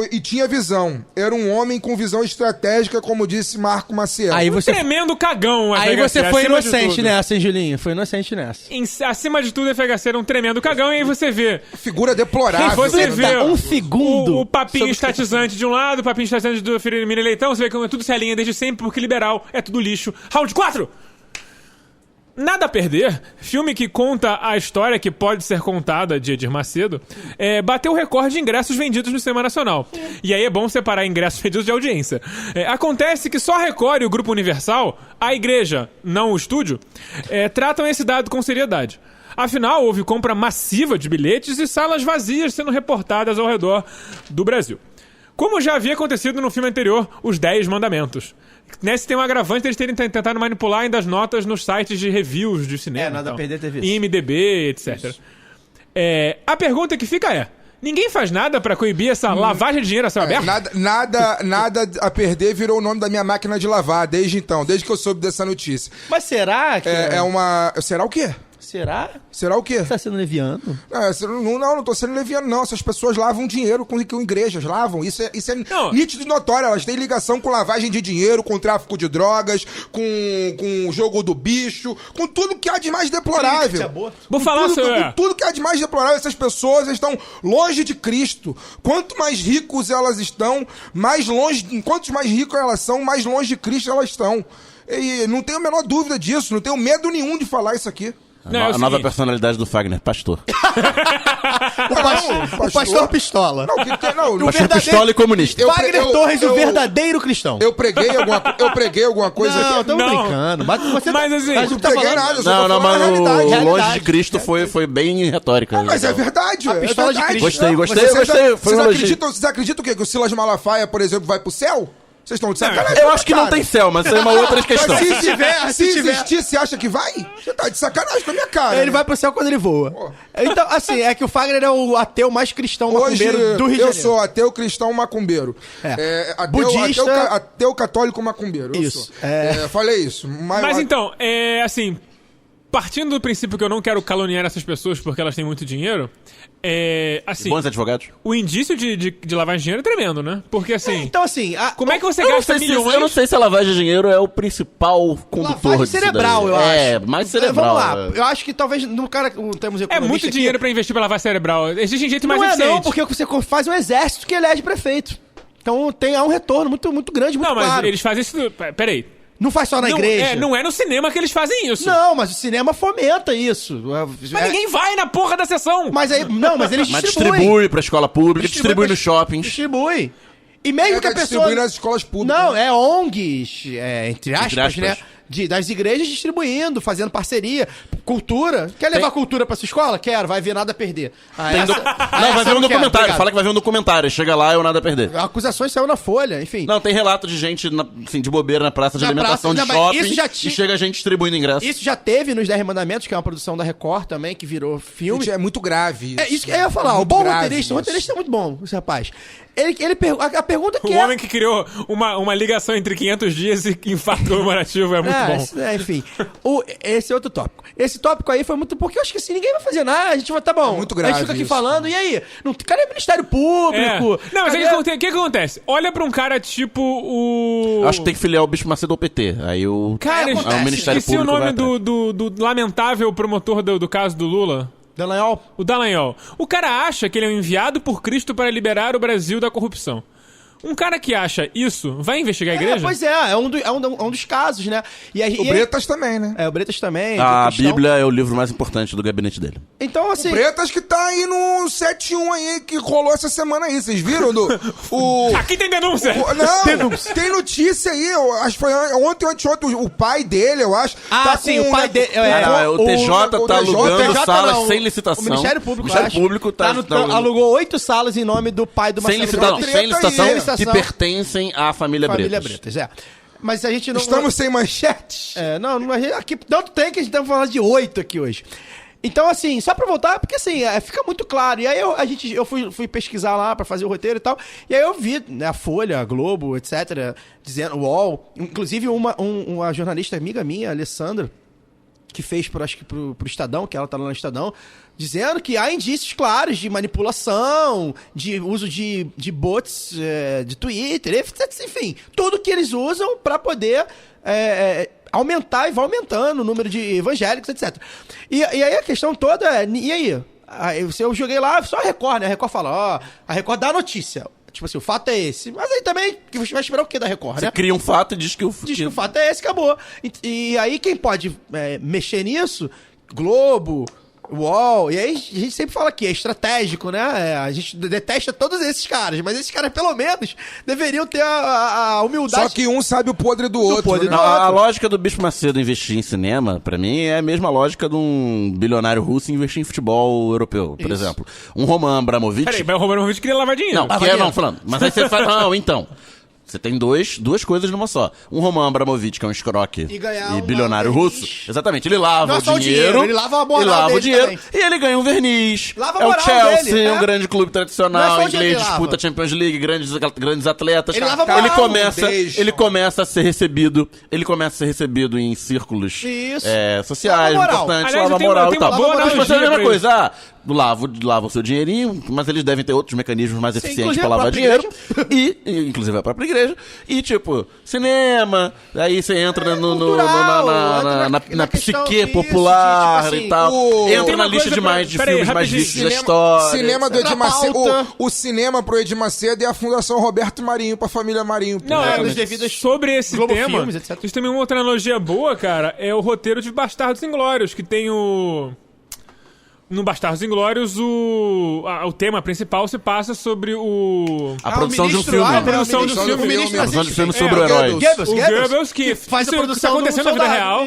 E tinha visão. Era um homem com visão estratégica, como disse Marco Maciel. Aí você, Tremendo cagão, aí você FHC, foi acima de inocente tudo. nessa, hein, Julinho? Foi inocente nessa. Acima de tudo, o FHC era um tremendo cagão, e aí você vê... Figura deplorável. Você vê um segundo o papinho sobre- estatizante de um lado, o papinho estatizante do Firmino Leitão, você vê que tudo se alinha desde sempre, porque liberal é tudo lixo. Round 4! Nada a Perder, filme que conta a história que pode ser contada de Edir Macedo, bateu o recorde de ingressos vendidos no cinema nacional. E aí é bom separar ingressos vendidos de audiência. Acontece que só a Record e o Grupo Universal, a igreja, não o estúdio, tratam esse dado com seriedade. Afinal, houve compra massiva de bilhetes e salas vazias sendo reportadas ao redor do Brasil. Como já havia acontecido no filme anterior, Os 10 Mandamentos. Nesse tem um agravante deles terem tentado manipular ainda as notas nos sites de reviews de cinema. Nada e tal. a perder ter visto. IMDB, etc. A pergunta que fica é: ninguém faz nada pra coibir essa lavagem de dinheiro a céu aberto? Nada a perder virou o nome da minha máquina de lavar desde então, desde que eu soube dessa notícia. Mas será que... Será o quê? Será? Será o quê? Você tá sendo leviano? Não tô sendo leviano, não. Essas pessoas lavam dinheiro com igrejas lavam. Isso é Não. nítido e notório. Elas têm ligação com lavagem de dinheiro, com tráfico de drogas, com jogo do bicho, com tudo que há de mais deplorável. Vou falar, senhor. Com tudo que há de mais deplorável. Essas pessoas estão longe de Cristo. Quanto mais ricos elas estão, mais longe... Quanto mais ricos elas são, mais longe de Cristo elas estão. E não tenho a menor dúvida disso. Não tenho medo nenhum de falar isso aqui. Não, é o A nova seguinte. personalidade do Fagner, pastor. O pastor Pistola. Não, O Pastor verdadeiro- pistola e comunista. Wagner Torres, o verdadeiro cristão. Eu preguei alguma coisa Não, aqui. estamos Não. brincando. Mas assim, mas o Não que tá preguei falando... nada, eu só Não, tô não, falando mas a o realidade. Longe de Cristo foi bem retórica. Mas é verdade. A pistola de verdade. Cristo. Gostei. Foi um elogio. Vocês acreditam que o Silas Malafaia, por exemplo, vai pro céu? Vocês estão de sacanagem. Eu acho que não tem céu, mas isso é uma outra questão. Mas se tiver. existir, você acha que vai? Você tá de sacanagem com a minha cara. Ele né? vai pro céu quando ele voa. Então, assim, é que o Fagner é o ateu mais cristão Hoje macumbeiro do Rio de eu Janeiro. sou ateu cristão macumbeiro. Budista. Ateu católico macumbeiro. Eu Isso. sou. Falei isso. Mas então, assim, partindo do princípio que eu não quero caluniar essas pessoas porque elas têm muito dinheiro, assim, Bons advogados? o indício de lavagem de dinheiro é tremendo, né? Porque assim, Então, assim... como é que você Eu não, gasta sei se, milhões? eu não sei se a lavagem de dinheiro é o principal condutor Lavagem disso cerebral, daí. eu acho. É, mais cerebral. Vamos lá. Eu acho que talvez no cara... Temos É muito dinheiro pra investir pra lavar cerebral. Existe jeito mais Não é eficiente. não, porque você faz um exército que elege prefeito. Então há um retorno muito, muito grande, muito Não, mas claro. eles fazem isso... Peraí. Não faz só na Não, igreja. não é no cinema que eles fazem isso. Não, mas o cinema fomenta isso. Mas ninguém vai na porra da sessão. Mas aí... Não, mas eles Mas distribuem. distribui pra escola pública, distribui pra- nos shoppings. Distribui. E mesmo que a pessoa... distribuir nas escolas públicas. Não, é ONGs, entre aspas, aspas. né? Das igrejas distribuindo, fazendo parceria. Cultura. Quer levar cultura pra sua escola? Quero, vai ver nada a perder. Não, vai ver um documentário. Fala que vai ver um documentário. Chega lá, eu nada a perder. Acusações saiu na Folha, enfim. Não, tem relato de gente assim, de bobeira na praça de Na alimentação praça, de não, mas shopping isso já e tinha- chega gente distribuindo ingresso. Isso já teve nos 10 Mandamentos, que é uma produção da Record também, que virou filme. Gente, é muito grave isso. É isso que eu ia falar. O Muito bom grave roteirista, o isso. roteirista é muito bom, esse rapaz. A pergunta que O homem que criou uma ligação entre 500 dias e infarto comemorativo é muito bom. Enfim, esse é outro tópico. Esse tópico aí foi muito... Porque eu acho que assim, ninguém vai fazer nada. A gente vai, tá bom. É muito A gente grave fica aqui isso. falando, e aí? Não, cadê o Ministério Público? Não, mas Cadê- o que acontece? Olha pra um cara tipo o... Eu acho que tem que filiar o Bispo Macedo ao PT. Aí o... Cara, acontece. o Ministério esqueci o Público nome vai do lamentável promotor do caso do Lula. Dallagnol? O Dallagnol. O cara acha que ele é um enviado por Cristo para liberar o Brasil da corrupção. Um cara que acha isso, vai investigar a igreja? Pois é um dos casos, né? O Bretas também, né? O Bretas também. A cristão. Bíblia é o livro mais importante do gabinete dele. Então, assim... Bretas que tá aí no 7-1 aí, que rolou essa semana aí. Vocês viram? Aqui tem denúncia! Não, tem notícia aí. Eu acho que foi ontem ou anteontem. O pai dele, eu acho. Ah, sim, o pai dele... o TJ tá alugando TJ salas não, sem licitação. O Ministério Público, O Ministério acho. Público tá alugou 8 salas em nome do pai do sem Marcelo licitação, Bretas. sem licitação, Sem licitação. que pertencem à família Família Bretas. Bretas, Mas a gente não... Estamos sem manchetes. Aqui tanto tem que a gente tá falando de 8 aqui hoje. Então, assim, só pra voltar, porque assim, fica muito claro. E aí eu fui pesquisar lá pra fazer o roteiro e tal, e aí eu vi, né, a Folha, a Globo, etc., dizendo, o UOL, inclusive uma jornalista amiga minha, a Alessandra, que fez, acho que pro Estadão, que ela tá lá no Estadão, dizendo que há indícios claros de manipulação, de uso de bots de Twitter, enfim, tudo que eles usam pra poder aumentar e vai aumentando o número de evangélicos, etc. E aí a questão toda é, e aí? Eu joguei lá, só a Record, né? A Record fala, a Record dá a notícia. Tipo assim, o fato é esse. Mas aí também, você vai esperar o quê da Record, né? Você cria um fato e diz que o fato é esse, acabou. E aí quem pode mexer nisso? Globo, UOL, e aí a gente sempre fala que é estratégico, né? A gente detesta todos esses caras, mas esses caras pelo menos deveriam ter a humildade. Só que um sabe o podre do outro. Né? Não, a lógica do Bispo Macedo investir em cinema, pra mim, é a mesma lógica de um bilionário russo investir em futebol europeu, por exemplo. Um Roman Abramovich... Peraí, mas o Roman Abramovich queria lavar dinheiro. Não, falando. Mas aí você fala, não, então... Você tem duas coisas numa só. Um Roman Abramovich, que é um escroque e bilionário russo. Exatamente. Ele lava o dinheiro. Ele lava a moral dele também. E ele ganha um verniz. Lava a é o moral Chelsea, dele, um grande clube tradicional inglês, disputa lava. Champions League, grandes atletas. Ele lava a moral. Ele começa a ser recebido. Ele começa a ser recebido em círculos sociais, Lava importantes, Aliás, lava a moral e tal. Mas é a mesma coisa. Lava o seu dinheirinho, mas eles devem ter outros mecanismos mais eficientes pra lavar dinheiro. Inclusive a própria igreja. E, tipo, cinema, aí você entra na psique popular tipo assim, e tal. Entra na lista de filmes mais vistos da história. Cinema do Edir Macedo. O cinema pro Edir Macedo é a Fundação Roberto Marinho, pra família Marinho. Não, sobre esse Globo tema, Filmes, etc. isso também uma outra analogia boa, cara, é o roteiro de Bastardos Inglórios, que tem o... No Bastardos Inglórios, o tema principal se passa sobre a produção de um filme. A produção de um filme. A produção de um filme sobre o herói. O Goebbels, que faz a isso produção tá acontecendo na vida real.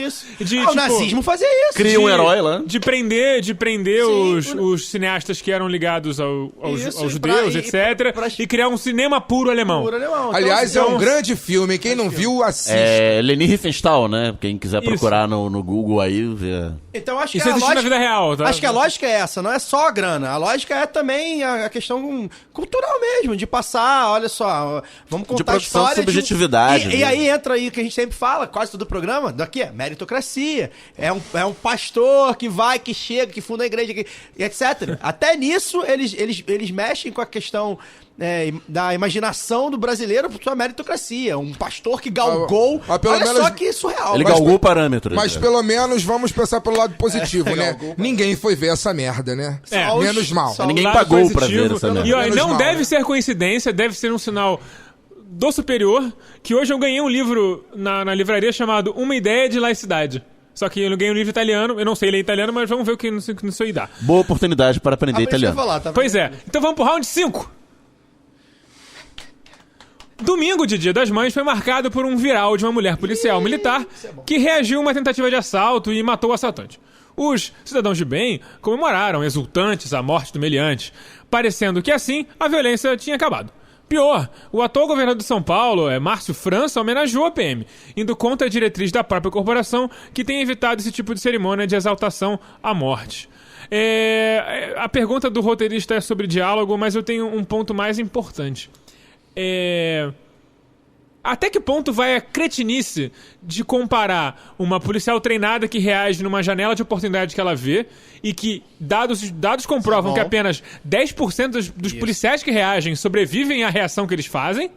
O nazismo fazia isso. Cria um herói lá. De prender os cineastas que eram ligados aos judeus, etc. E criar um cinema puro alemão. Aliás, é um grande filme. Quem não viu, assiste. Leni Riefenstahl, né? Quem quiser procurar no Google aí, vê. Então acho que isso existe na vida real, tá? Acho que a lógica é essa, não é só a grana. A lógica é também a questão cultural mesmo, de passar, olha só, vamos contar a história. De subjetividade. E aí entra aí o que a gente sempre fala, quase todo o programa, daqui é meritocracia. É um pastor que vai, que chega, que funda a igreja, etc. Até nisso eles mexem com a questão... da imaginação do brasileiro por sua meritocracia. Um pastor que galgou. Olha só que surreal. Ele galgou o parâmetro. Mas pelo menos vamos pensar pelo lado positivo, né? Ninguém foi ver essa merda, né? Menos mal. Ninguém pagou pra ver essa merda. E não deve ser coincidência, deve ser um sinal do superior, que hoje eu ganhei um livro na livraria chamado Uma Ideia de Laicidade. Só que eu ganhei um livro italiano, eu não sei ler italiano, mas vamos ver o que isso aí dá. Boa oportunidade para aprender italiano. Pois é. Então vamos pro round 5. Domingo de Dia das Mães foi marcado por um viral de uma mulher policial militar que reagiu a uma tentativa de assalto e matou o assaltante. Os cidadãos de bem comemoraram, exultantes, a morte do meliante, parecendo que assim a violência tinha acabado. Pior, o atual governador de São Paulo, Márcio França, homenageou a PM, indo contra a diretriz da própria corporação que tem evitado esse tipo de cerimônia de exaltação à morte. A pergunta do roteirista é sobre diálogo, mas eu tenho um ponto mais importante. Até que ponto vai a cretinice de comparar uma policial treinada que reage numa janela de oportunidade que ela vê e que dados comprovam que apenas 10% dos policiais que reagem sobrevivem à reação que eles fazem?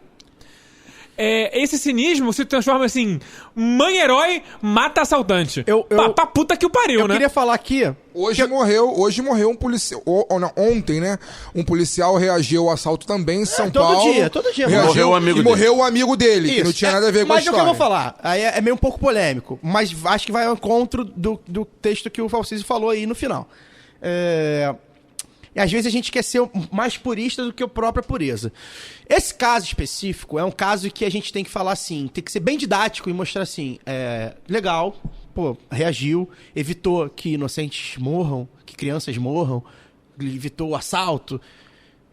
Esse cinismo se transforma assim: mãe herói mata assaltante. Pra puta que o pariu, né? Eu queria falar aqui... Hoje morreu um policial... Ontem, né? Um policial reagiu ao assalto também em São Paulo. Todo dia. Morreu o amigo dele. Morreu o amigo dele, que não tinha nada a ver com a história. Mas é o que eu vou falar. Aí é meio um pouco polêmico. Mas acho que vai ao encontro do texto que o Falcísio falou aí no final. E às vezes a gente quer ser mais purista do que a própria pureza. Esse caso específico é um caso que a gente tem que falar assim, tem que ser bem didático e mostrar assim, legal, reagiu, evitou que inocentes morram, que crianças morram, evitou o assalto,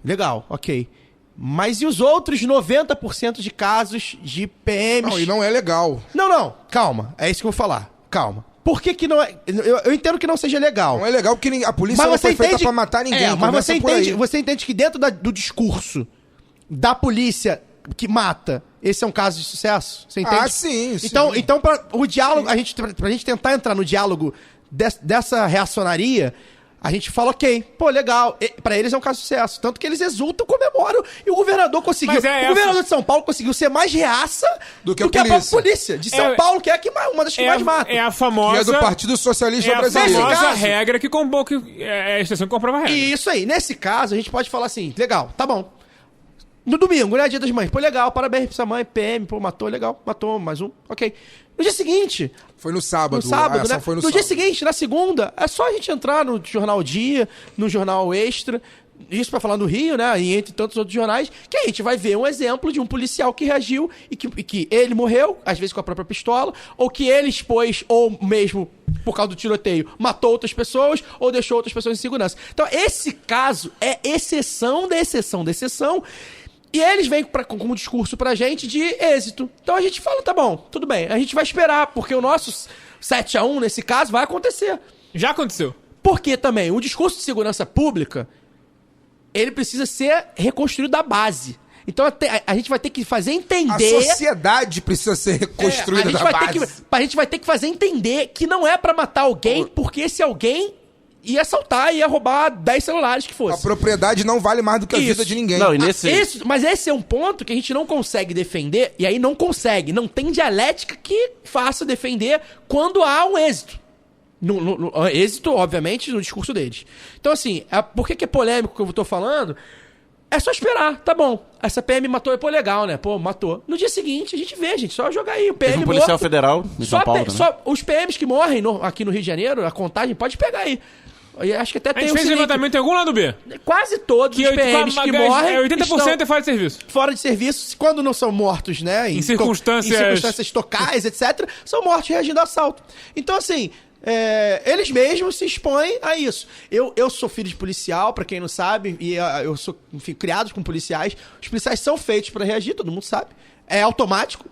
legal, ok. Mas e os outros 90% de casos de PMs? Não, e não é legal. Não, calma, é isso que eu vou falar, calma. Por que não é... Eu entendo que não seja legal. Não é legal porque a polícia não foi feita pra matar ninguém. Mas você entende que dentro do discurso da polícia que mata esse é um caso de sucesso? Você entende? Ah, sim. Então o diálogo, pra gente tentar entrar no diálogo dessa reacionaria, a gente fala, ok, pô, legal. Pra eles é um caso de sucesso. Tanto que eles exultam, comemoram. E o governador conseguiu. O governador de São Paulo conseguiu ser mais reaça do que a própria polícia de São Paulo, que é uma das que mais mata. É a famosa. Que é do Partido Socialista Brasileiro. É a famosa regra que é a exceção que comprova a regra. Isso aí. Nesse caso, a gente pode falar assim, legal, tá bom. No domingo, né? Dia das Mães. Pô, legal, parabéns pra sua mãe, PM, pô, matou, legal, matou, mais um, ok. No dia seguinte... Foi no sábado. Né? Foi no dia seguinte, na segunda, é só a gente entrar no Jornal Dia, no Jornal Extra, isso pra falar do Rio, né? E entre tantos outros jornais, que a gente vai ver um exemplo de um policial que reagiu e que ele morreu, às vezes com a própria pistola, ou que ele expôs, ou mesmo por causa do tiroteio, matou outras pessoas, ou deixou outras pessoas em segurança. Então, esse caso é exceção da exceção da exceção. E eles vêm com um discurso pra gente de êxito. Então a gente fala, tá bom, tudo bem. A gente vai esperar, porque o nosso 7-1, nesse caso, vai acontecer. Já aconteceu. Porque também, o discurso de segurança pública, ele precisa ser reconstruído da base. Então a gente vai ter que fazer entender... A sociedade precisa ser reconstruída da base. A gente vai ter que fazer entender que não é pra matar alguém, porque esse alguém... ia assaltar, ia roubar 10 celulares que fosse. A propriedade não vale mais do que a vida de ninguém. Não, e mas esse é um ponto que a gente não consegue defender, e aí não tem dialética que faça defender quando há um êxito. No êxito, obviamente, no discurso deles. Então, assim, por que é polêmico que eu tô falando? É só esperar, tá bom. Essa PM matou, pô, legal, né? Pô, matou. No dia seguinte, a gente vê, gente, só jogar aí. O PM um policial morto, federal em São Paulo também. Só os PMs que morrem aqui no Rio de Janeiro, a contagem, pode pegar aí. Eu acho que até a gente fez levantamento em algum lado B? Quase todos os PMs que morrem... 80% é fora de serviço. Fora de serviço, quando não são mortos, né? Em circunstâncias tocais, etc., são mortos reagindo a assalto. Então, assim... eles mesmos se expõem a isso. Eu sou filho de policial, pra quem não sabe, e eu sou, enfim, criado com policiais. Os policiais são feitos pra reagir, todo mundo sabe. É automático,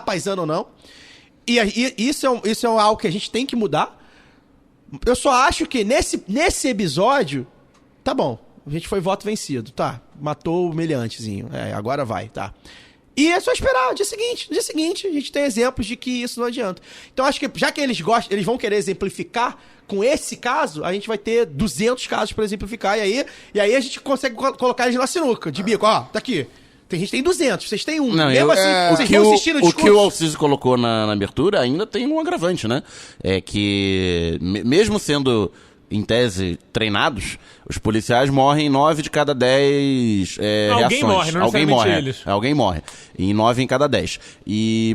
paisano ou não. E isso é algo que a gente tem que mudar. Eu só acho que nesse episódio, tá bom, a gente foi voto vencido, tá? Matou o meliantezinho, agora vai, tá? E é só esperar, no dia seguinte a gente tem exemplos de que isso não adianta. Então acho que já que eles vão querer exemplificar com esse caso, a gente vai ter 200 casos pra exemplificar, e aí a gente consegue colocar eles na sinuca, de bico, ó, tá aqui. A gente tem 200, vocês têm um. Não, mesmo assim, vocês vão assistir no discurso. O que o Alciso colocou na abertura ainda tem um agravante, né? É que, mesmo sendo, em tese, treinados, os policiais morrem em 9 de cada 10 Alguém reações. Morre, não Alguém morre, eles. Alguém morre. Em 9 em cada 10.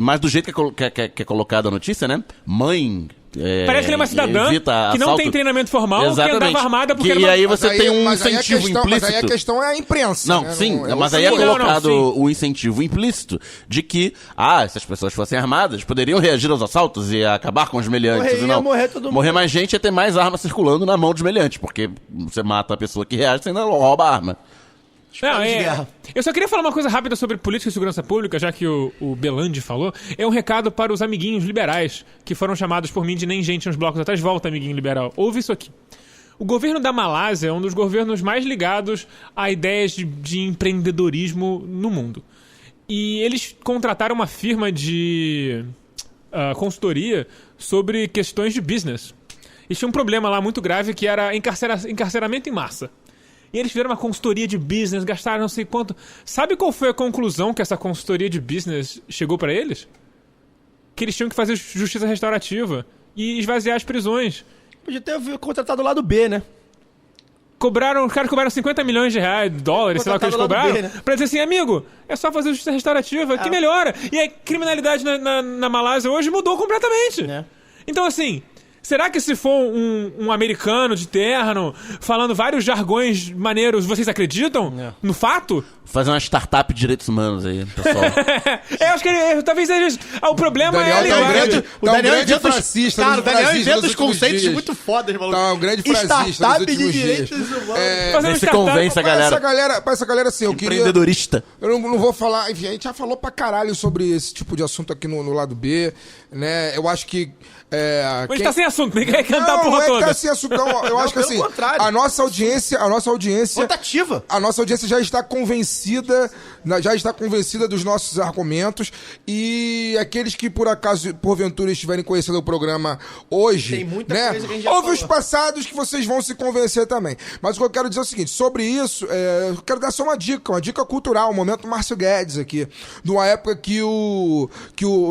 Mas do jeito que é colocada a notícia, né? Mãe... Parece que ele é uma cidadã que não tem treinamento formal, exatamente, que andava armada porque... E aí você tem um incentivo implícito. Mas aí a questão é a imprensa. Não, né? sim, não, mas aí é colocado o incentivo implícito de que, se as pessoas fossem armadas, poderiam reagir aos assaltos e acabar com os meliantes. Morrer todo mundo. Morrer mais gente e ter mais arma circulando na mão dos meliantes, porque você mata a pessoa que reage, você ainda rouba a arma. Eu só queria falar uma coisa rápida sobre política e segurança pública, já que o Belandi falou. É um recado para os amiguinhos liberais, que foram chamados por mim de nem gente nos blocos atrás. Volta, amiguinho liberal. Ouve isso aqui. O governo da Malásia é um dos governos mais ligados a ideias de empreendedorismo no mundo. E eles contrataram uma firma de consultoria sobre questões de business. E tinha um problema lá muito grave que era encarceramento em massa. E eles fizeram uma consultoria de business, gastaram não sei quanto. Sabe qual foi a conclusão que essa consultoria de business chegou pra eles? Que eles tinham que fazer justiça restaurativa e esvaziar as prisões. Podia ter contratado o lado B, né? Os caras cobraram 50 milhões de reais, dólares, sei lá o que eles cobraram, B, né? Pra dizer assim, amigo, é só fazer justiça restaurativa, que melhora. E a criminalidade na Malásia hoje mudou completamente. Então, assim... Será que se for um americano de terno, falando vários jargões maneiros, vocês acreditam no fato? Fazer uma startup de direitos humanos aí, pessoal. Eu acho que talvez seja isso. O problema Daniel é a linguagem. O Daniel é um grande frasista. Cara, o Daniel inventa os conceitos dias. muito fodas, maluco. Tá um grande frasista Startup nos de últimos dias. direitos humanos. Vê se convence a galera. Pra essa galera, assim, eu queria... Empreendedorista. Eu não vou falar... Enfim, a gente já falou pra caralho sobre esse tipo de assunto aqui no lado B, né? Eu acho que... Hoje tá sem assunto. assunto, tem que recantar a Não, porra não é que toda. tá sem assunto, não. Eu acho que pelo assim, contrário. a nossa audiência Rotativa. a nossa audiência já está convencida dos nossos argumentos, e aqueles que por acaso, porventura, estiverem conhecendo o programa hoje, Tem muita né? coisa que a gente já Houve os falou. passados que vocês vão se convencer também. Mas o que eu quero dizer é o seguinte, sobre isso, eu quero dar só uma dica cultural, um momento Márcio Guedes aqui, numa época que o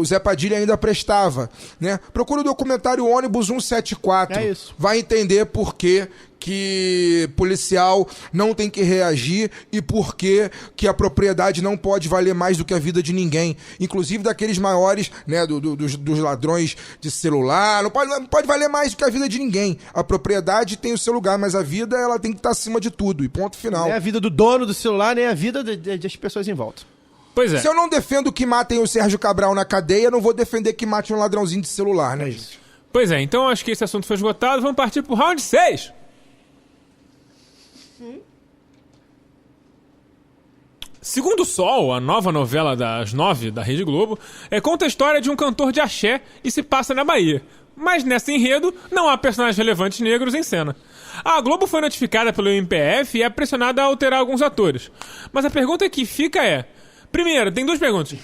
Zé Padilha ainda prestava, né? Procura o documentário Ônibus 174. É isso. Vai entender por que policial não tem que reagir e por que a propriedade não pode valer mais do que a vida de ninguém. Inclusive daqueles maiores, né, dos ladrões de celular. Não pode valer mais do que a vida de ninguém. A propriedade tem o seu lugar, mas a vida, ela tem que estar acima de tudo. E ponto final. Nem a vida do dono do celular, nem a vida das pessoas em volta. Pois é. Se eu não defendo que matem o Sérgio Cabral na cadeia, não vou defender que matem um ladrãozinho de celular, né, gente? Pois é, então acho que esse assunto foi esgotado. Vamos partir pro round 6. Segundo o Sol, a nova novela das 9 da Rede Globo, conta a história de um cantor de axé e se passa na Bahia. Mas nesse enredo, não há personagens relevantes negros em cena. A Globo foi notificada pelo MPF e é pressionada a alterar alguns atores. Mas a pergunta que fica é... Primeiro, tem duas perguntas.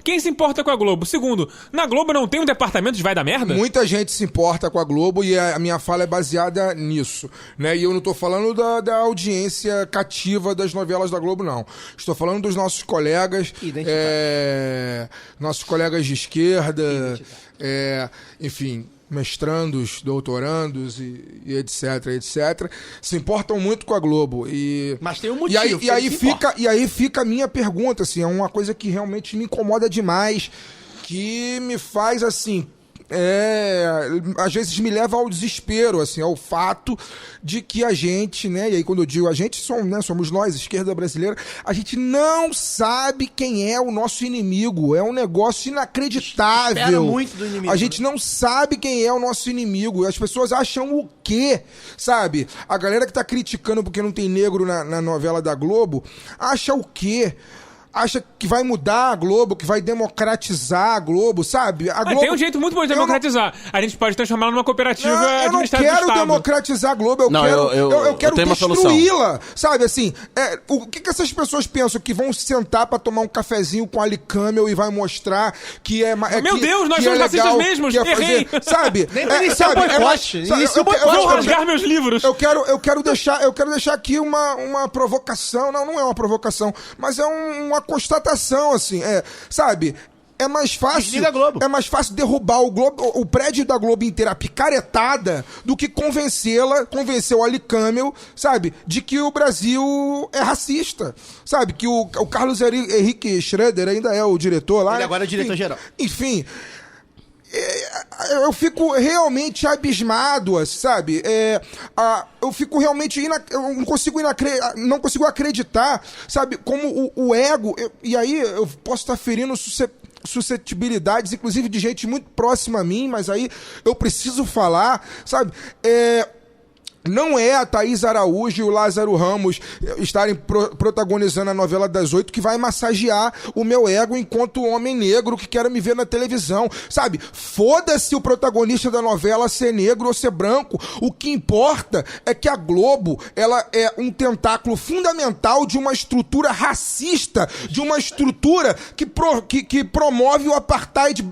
Quem se importa com a Globo? Segundo, na Globo não tem um departamento de vai da merda? Muita gente se importa com a Globo e a minha fala é baseada nisso, né? E eu não tô falando da audiência cativa das novelas da Globo, não. Estou falando dos nossos colegas, nossos colegas de esquerda, enfim... mestrandos, doutorandos e etc, se importam muito com a Globo. Mas tem um motivo. E aí fica a minha pergunta, assim, é uma coisa que realmente me incomoda demais, que me faz, assim... às vezes me leva ao desespero, assim, ao fato de que a gente, né, e aí quando eu digo a gente, somos nós, esquerda brasileira, a gente não sabe quem é o nosso inimigo, é um negócio inacreditável. Espera muito do inimigo. A gente não sabe quem é o nosso inimigo, as pessoas acham o quê, sabe? A galera que tá criticando porque não tem negro na novela da Globo, acha o quê? Acha que vai mudar a Globo, que vai democratizar a Globo, sabe? A Globo... Tem um jeito muito bom de democratizar. A gente pode transformá-la numa cooperativa eu não administrada do quero Estado. democratizar a Globo, eu quero destruí-la, sabe? Assim, o que essas pessoas pensam? Que vão sentar pra tomar um cafezinho com a Ali Camel e vai mostrar que é... Meu Deus, nós somos racistas mesmos, errei. Sabe? Nem pra iniciar o boicote. Vou rasgar meus livros. Eu quero deixar aqui uma provocação, não é uma provocação, mas é uma constatação, assim, sabe? É mais fácil derrubar o prédio da Globo inteira, a picaretada, do que convencer o Ali Camel, sabe? De que o Brasil é racista, sabe? Que o Carlos Henrique Schroeder ainda é o diretor lá. Ele agora é o diretor-geral. Enfim, eu fico realmente abismado, sabe? Eu fico realmente... eu não consigo acreditar, sabe? Como o ego... E aí eu posso estar ferindo suscetibilidades, inclusive de gente muito próxima a mim, mas aí eu preciso falar, sabe? Não é a Thaís Araújo e o Lázaro Ramos estarem protagonizando a novela das 8 que vai massagear o meu ego enquanto homem negro que quero me ver na televisão, sabe? Foda-se o protagonista da novela ser negro ou ser branco. O que importa é que a Globo, ela é um tentáculo fundamental de uma estrutura racista, de uma estrutura que promove o apartheid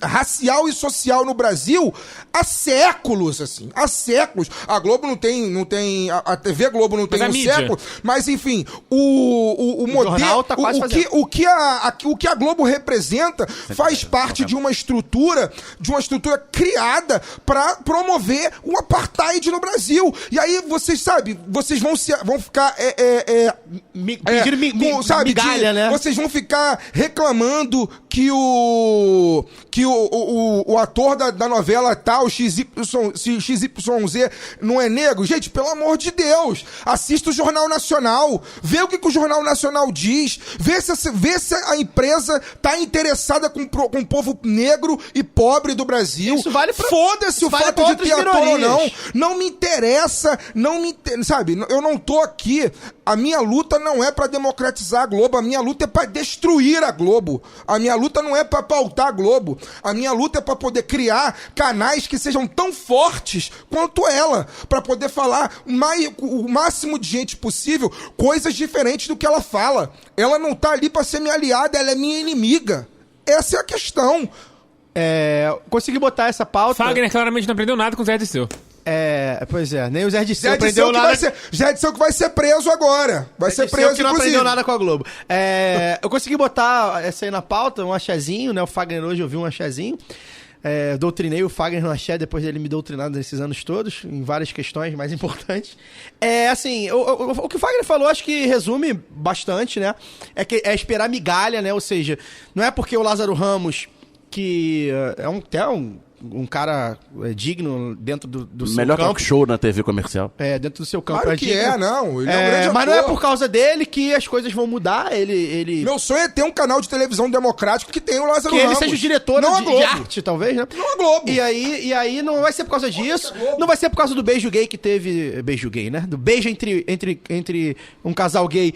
racial e social no Brasil há séculos, assim, há séculos. A Globo não tem a TV Globo não tem um século, mas enfim, o modelo, tá quase o que a Globo representa faz parte de uma estrutura criada para promover o apartheid no Brasil. E aí vocês vão ficar migalha, né? Vocês vão ficar reclamando que o ator da novela tal XYZ não é negro? Gente, pelo amor de Deus, assista o Jornal Nacional, vê o que o Jornal Nacional diz, vê se a empresa tá interessada com o povo negro e pobre do Brasil. Isso vale pra... Foda-se o vale fato pra de outras ter ator ou não. minorias. Não me interessa, sabe? Eu não tô aqui. A minha luta não é pra democratizar a Globo, a minha luta é pra destruir a Globo. A minha luta não é pra pautar a Globo. A minha luta é pra poder criar canais que sejam tão fortes quanto ela, pra poder falar o máximo de gente possível coisas diferentes do que ela fala. Ela não tá ali pra ser minha aliada, ela é minha inimiga. Essa é a questão. Consegui botar essa pauta. Fagner claramente não aprendeu nada com o Zé Disseu. Pois é, nem o Zé Disseu Zé aprendeu Disseu nada. Zé Disseu que vai ser preso agora. Vai ser preso, que não inclusive. aprendeu nada com a Globo. Eu consegui botar essa aí na pauta, um achazinho, né? O Fagner hoje eu vi um achazinho. Doutrinei o Fagner no axé depois dele me doutrinar nesses anos todos, em várias questões mais importantes. Assim, o que o Fagner falou, acho que resume bastante, né? É esperar migalha, né? Ou seja, não é porque o Lázaro Ramos, que é um cara digno dentro do seu Melhor campo. talk show na TV comercial. Dentro do seu campo. Claro que digno. não. Ele é um grande mas não é ator. por causa dele que as coisas vão mudar. Ele... Meu sonho é ter um canal de televisão democrático que tenha o Lázaro Que ele Ramos. seja o diretor não a de Globo. arte, talvez, né? Não a Globo. E aí não vai ser por causa disso. Não vai ser por causa do beijo gay que teve... Beijo gay, né? Do beijo entre um casal gay,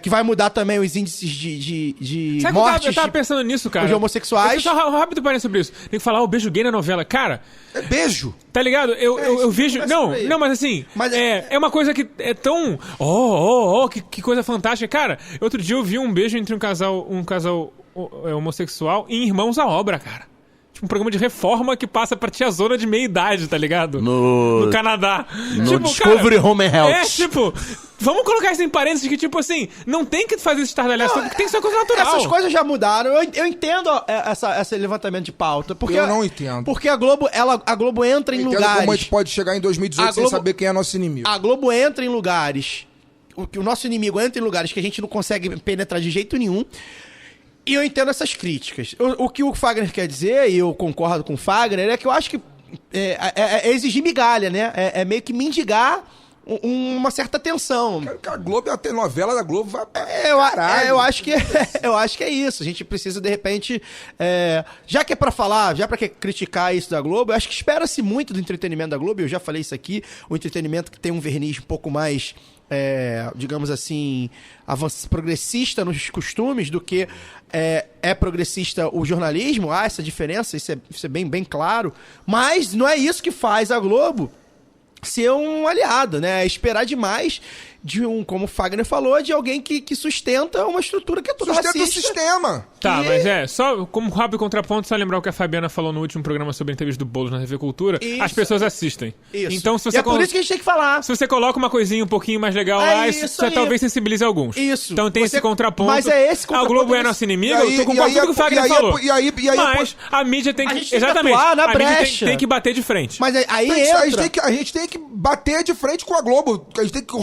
que vai mudar também os índices de Sabe que mortes eu tava pensando nisso, cara? de homossexuais. Só rápido parei sobre isso. Tem que falar o beijo gay na novela. Cara, É beijo. tá ligado? Eu vejo... começa Não, por aí. não, mas assim... Mas é uma coisa que é tão... Que coisa fantástica. Cara, outro dia eu vi um beijo entre um casal homossexual em Irmãos à Obra, cara. Tipo, um programa de reforma que passa pra tiazona de meia idade, tá ligado? No Canadá. No Discovery Home and Health. Tipo... Vamos colocar isso em parênteses que, tipo assim, não tem que fazer esse estardalhaço, tem que ser uma coisa natural. Essas coisas já mudaram. Eu entendo esse levantamento de pauta. Porque Eu não entendo. Porque a Globo entra em Entendo lugares... como a gente pode chegar em 2018 A sem Globo- saber quem é nosso inimigo. A Globo entra em lugares... O nosso inimigo entra em lugares que a gente não consegue penetrar de jeito nenhum. E eu entendo essas críticas. O que o Fagner quer dizer, e eu concordo com o Fagner, é que eu acho que é exigir migalha, né? É meio que mendigar uma certa atenção. A Globo, a novela da Globo vai pra caralho. Eu acho que é isso. A gente precisa, de repente, já que é pra falar, já pra criticar isso da Globo, eu acho que espera-se muito do entretenimento da Globo, eu já falei isso aqui, o entretenimento que tem um verniz um pouco mais, digamos assim, progressista nos costumes do que é progressista o jornalismo. Há essa diferença, isso é bem, bem claro, mas não é isso que faz a Globo ser um aliado, né? Esperar demais de como o Fagner falou, de alguém que sustenta uma estrutura que é toda Sustenta o racista. sistema. Tá, mas só como rápido contraponto, só lembrar o que a Fabiana falou no último programa sobre a entrevista do Boulos na TV Cultura, Isso. as pessoas assistem. Isso. Então, se E você é por isso que a gente tem que falar. se você coloca uma coisinha um pouquinho mais legal lá, isso isso aí. talvez sensibilize alguns. Isso. Então tem Você- esse contraponto. mas é esse A contraponto Globo é desse- nosso inimigo, E aí- eu tô com e aí tudo que o Fagner falou. e aí Mas a mídia tem A que... gente tem que Exatamente. atuar na a mídia brecha. tem que bater de frente. Mas aí a gente tem que bater de frente com a Globo. A gente tem que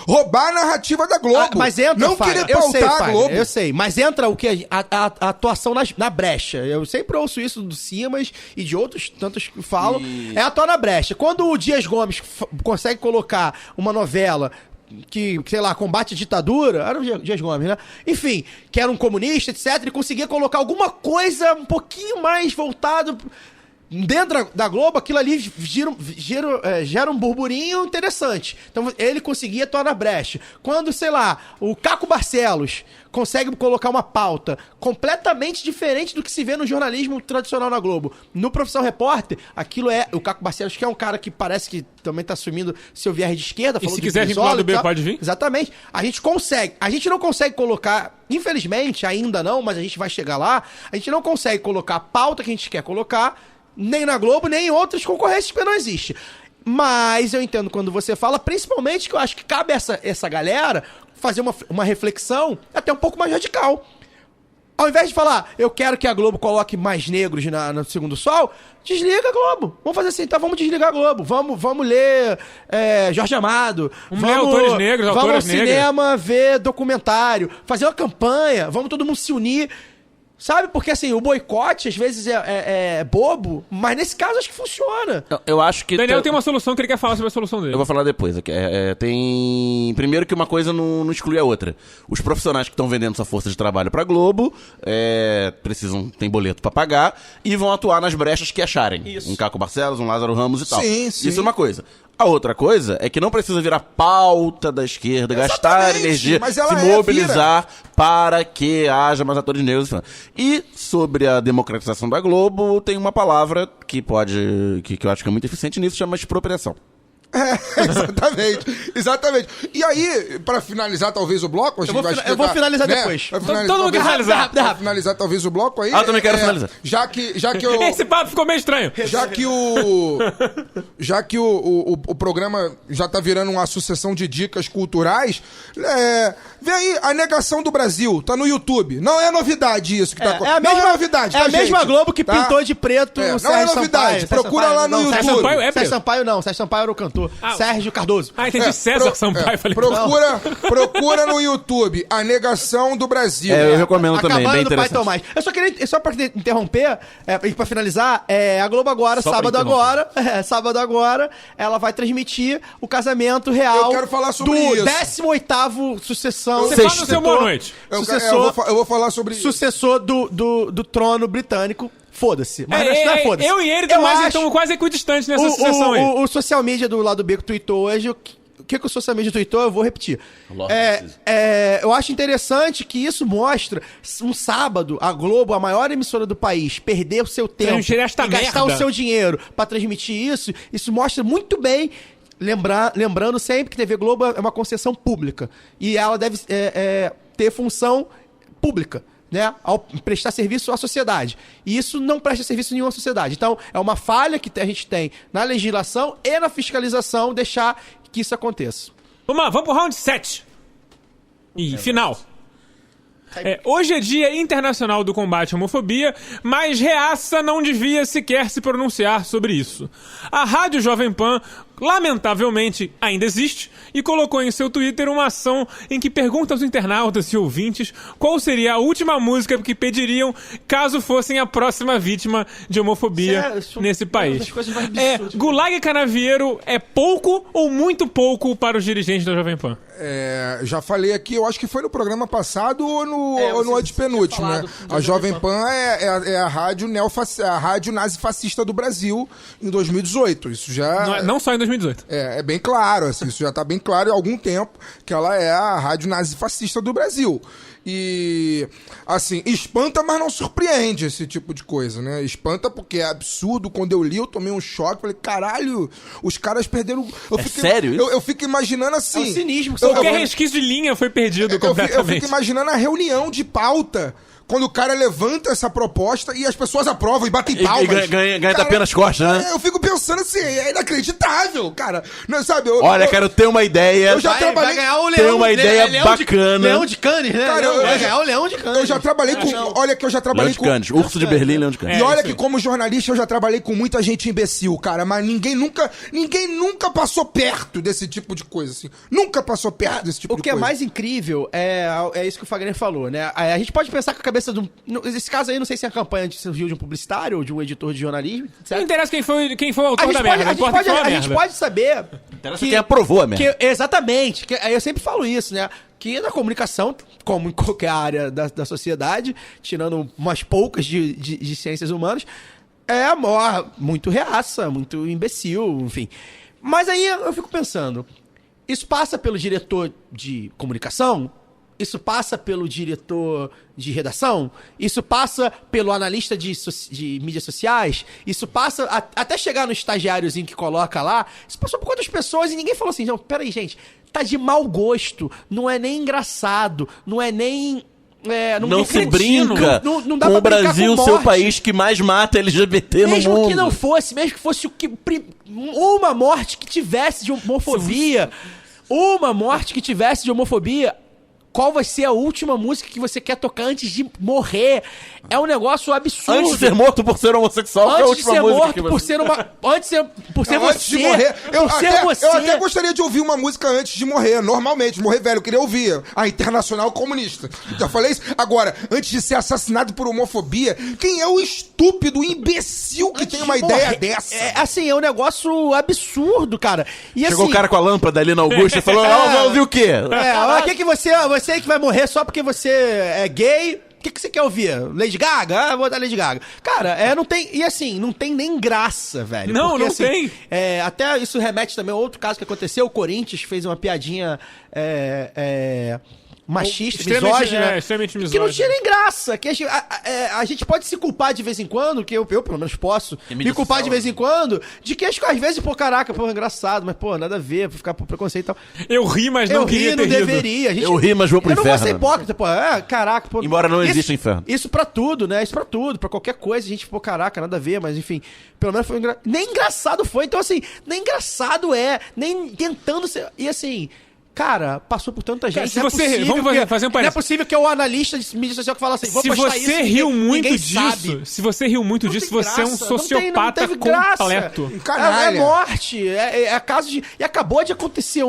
roubar a narrativa da Globo. mas entra, não Fagner, querer pautar a Fagner, Globo. eu sei, mas entra o que a atuação na brecha. Eu sempre ouço isso do Simas e de outros tantos que falam. É atuar na brecha. Quando o Dias Gomes consegue colocar uma novela que, sei lá, combate a ditadura, era o Dias Gomes, né? Enfim, que era um comunista, etc. Ele conseguia colocar alguma coisa um pouquinho mais voltado dentro da Globo, aquilo ali gera um burburinho interessante. Então ele conseguia atuar na brecha. Quando, sei lá, o Caco Barcelos consegue colocar uma pauta completamente diferente do que se vê no jornalismo tradicional na Globo, no Profissão Repórter, aquilo é... O Caco Barcelos, que é um cara que parece que também tá assumindo seu viés de esquerda. E se quiser vir pro lado B, pode vir? Exatamente. A gente consegue. A gente não consegue colocar, infelizmente, ainda não, mas a gente vai chegar lá, a gente não consegue colocar a pauta que a gente quer colocar, nem na Globo, nem em outras concorrências, porque não existe. Mas eu entendo quando você fala, principalmente que eu acho que cabe essa galera fazer uma reflexão até um pouco mais radical. Ao invés de falar, eu quero que a Globo coloque mais negros no Segundo Sol, desliga a Globo. Vamos fazer assim, então vamos desligar a Globo. Vamos ler Jorge Amado. Vamos ler autores negros, vamos autoras ao cinema ver documentário. Fazer uma campanha. Vamos todo mundo se unir. Sabe? Porque, assim, o boicote, às vezes, é bobo, mas nesse caso acho que funciona. Eu acho que... Daniel tem uma solução que ele quer falar sobre a solução dele. Eu vou falar depois. Tem... Primeiro que uma coisa não exclui a outra. Os profissionais que estão vendendo sua força de trabalho pra Globo tem boleto pra pagar e vão atuar nas brechas que acharem. Isso. Um Caco Barcelos, um Lázaro Ramos e tal. Sim, sim. Isso é uma coisa. A outra coisa é que não precisa virar pauta da esquerda, gastar Exatamente, energia, mas ela se mobilizar para que haja mais atores negros. E sobre a democratização da Globo, tem uma palavra que eu acho que é muito eficiente nisso, chama expropriação. Exatamente. E aí, pra finalizar talvez o bloco, a gente vai explicar, eu vou finalizar depois. Vai finalizar, Todo mundo quer finalizar. Pra finalizar talvez o bloco aí. Eu também quero finalizar. Já que eu... Esse papo ficou meio estranho. Já que o programa já tá virando uma sucessão de dicas culturais, vê aí, a negação do Brasil, tá no YouTube. Não é novidade isso que tá acontecendo. Não é novidade, É tá, a mesma gente? Globo que Tá? pintou de preto o Não é novidade, procura lá no YouTube. Sérgio Sampaio é Sérgio preto. Sampaio não, Sérgio Sampaio era o cantor. Sérgio Cardoso. Entendi. César Sampaio. Falei, Procura no YouTube a negação do Brasil. Eu recomendo também, Acabando bem do Pai interessante. Tomás. Eu só queria, só pra interromper, e pra finalizar, a Globo agora, Só pra sábado agora, ela vai transmitir o casamento real Eu quero falar sobre do isso. 18º sucessão. Você fala no seu boa noite. Eu vou falar sobre isso. Sucessor do trono britânico. Foda-se. Mas não é foda-se. Eu e ele estamos quase equidistantes nessa sucessão aí. O social media do Lado B que tweetou hoje, o que o social media tweetou, eu vou repetir. Eu acho interessante que isso mostra um sábado, a Globo, a maior emissora do país, perder o seu tempo Transmitir esta e gastar merda. o seu dinheiro pra transmitir isso mostra muito bem. Lembrando sempre que TV Globo é uma concessão pública. E ela deve ter função pública, né, ao prestar serviço à sociedade. E isso não presta serviço nenhum à sociedade. Então, é uma falha que a gente tem na legislação e na fiscalização deixar que isso aconteça. Vamos lá, vamos pro round 7. E final. Hoje é Dia Internacional do Combate à Homofobia, mas Reaça não devia sequer se pronunciar sobre isso. A Rádio Jovem Pan, lamentavelmente, ainda existe e colocou em seu Twitter uma ação em que pergunta aos internautas e ouvintes qual seria a última música que pediriam caso fossem a próxima vítima de homofobia nesse país. Das coisas mais absurdas. Gulag Canavieiro é pouco ou muito pouco para os dirigentes da Jovem Pan? Já falei aqui, eu acho que foi no programa passado ou no antepenúltimo, né? A Jovem Pan é a rádio a rádio nazi-fascista do Brasil em 2018. Isso já... Não só em 2018. É bem claro, assim, isso já tá bem claro há algum tempo que ela é a rádio nazi-fascista do Brasil. E, assim, espanta, mas não surpreende esse tipo de coisa, né? Espanta porque é absurdo. Quando eu li, eu tomei um choque. Falei, caralho, os caras perderam... Sério isso? Eu fico imaginando assim... É um cinismo que Qualquer resquício de linha foi perdido eu completamente. fico imaginando a reunião de pauta quando o cara levanta essa proposta e as pessoas aprovam e batem palmas. E ganha tapinha nas costas, né? Eu fico pensando assim, é inacreditável, cara. Não, sabe, Olha, quero ter uma ideia. Eu já trabalhei... Vai ganhar o Tem Leão, uma ideia bacana. Leão de Cannes, né? Cara, Vai ganhar o Leão de Cannes. Eu já trabalhei com... Olha que eu já trabalhei Leão de Cannes. Urso de Berlim, Leão de Cannes. E olha isso que aí. como jornalista eu já trabalhei com muita gente imbecil, cara, mas ninguém nunca passou perto desse tipo de coisa, assim. Nunca passou perto desse tipo O de que coisa. é mais incrível é isso que o Fagner falou, né? A gente pode pensar com a cabeça de um... Nesse caso aí, não sei se a campanha surgiu de um publicitário ou de um editor de jornalismo, Não certo? interessa quem foi o autor da merda. A gente pode saber... Interessa quem aprovou a merda. Exatamente. Eu sempre falo isso, né? Que na comunicação, como em qualquer área da sociedade, tirando umas poucas de ciências humanas, muito reaça, muito imbecil, enfim. Mas aí eu fico pensando, isso passa pelo diretor de comunicação? Isso passa pelo diretor de redação? Isso passa pelo analista de mídias sociais? Isso passa até chegar no estagiáriozinho que coloca lá? Isso passou por quantas pessoas e ninguém falou assim, não, peraí, gente, tá de mau gosto, não é nem engraçado, não é nem... Não se brinca não dá com pra o brincar Brasil, com seu morte. país que mais mata LGBT no Mesmo mundo. que não fosse, mesmo que fosse uma morte que tivesse de homofobia, qual vai ser a última música que você quer tocar antes de morrer. É um negócio absurdo. Antes de ser morto por ser homossexual, que é a Antes de última ser música morto que você... por ser uma... Antes Antes de morrer. Eu até gostaria de ouvir uma música antes de morrer, normalmente. Morrer velho, eu queria ouvir a Internacional Comunista. Já falei isso? Agora, antes de ser assassinado por homofobia, quem é o estúpido, imbecil que tem uma ideia dessa? É um negócio absurdo, cara. E, Chegou assim, o cara com a lâmpada ali na Augusta e falou, vai ouvir o quê? o que você que vai morrer só porque você é gay? O que você quer ouvir? Lady Gaga? Ah, vou dar Lady Gaga. Cara, não tem... E assim, não tem nem graça, velho. Não, porque, não assim, tem. Até isso remete também a outro caso que aconteceu. O Corinthians fez uma piadinha... machista, misógina, extremamente que não misógina. tinha nem graça. Que a gente pode se culpar de vez em quando, que eu pelo menos posso, me culpar de vez em quando, de que às vezes, caraca, engraçado, mas nada a ver, ficar por preconceito e tal. Eu ri, mas não queria ter rido. Deveria. Eu ri, mas vou pro inferno. Eu não vou ser hipócrita, caraca, Embora não exista inferno. Isso pra tudo, né? Isso pra tudo, pra qualquer coisa, a gente, caraca, nada a ver, mas enfim, pelo menos foi nem engraçado foi, então assim, nem engraçado nem tentando ser, e assim... Cara, passou por tanta gente. Cara, vamos fazer um parênteses. Não é possível que é o analista de mídia social que fala assim, vou postar isso. Se você riu muito disso, você é um sociopata completo. É morte. É caso de... E acabou de acontecer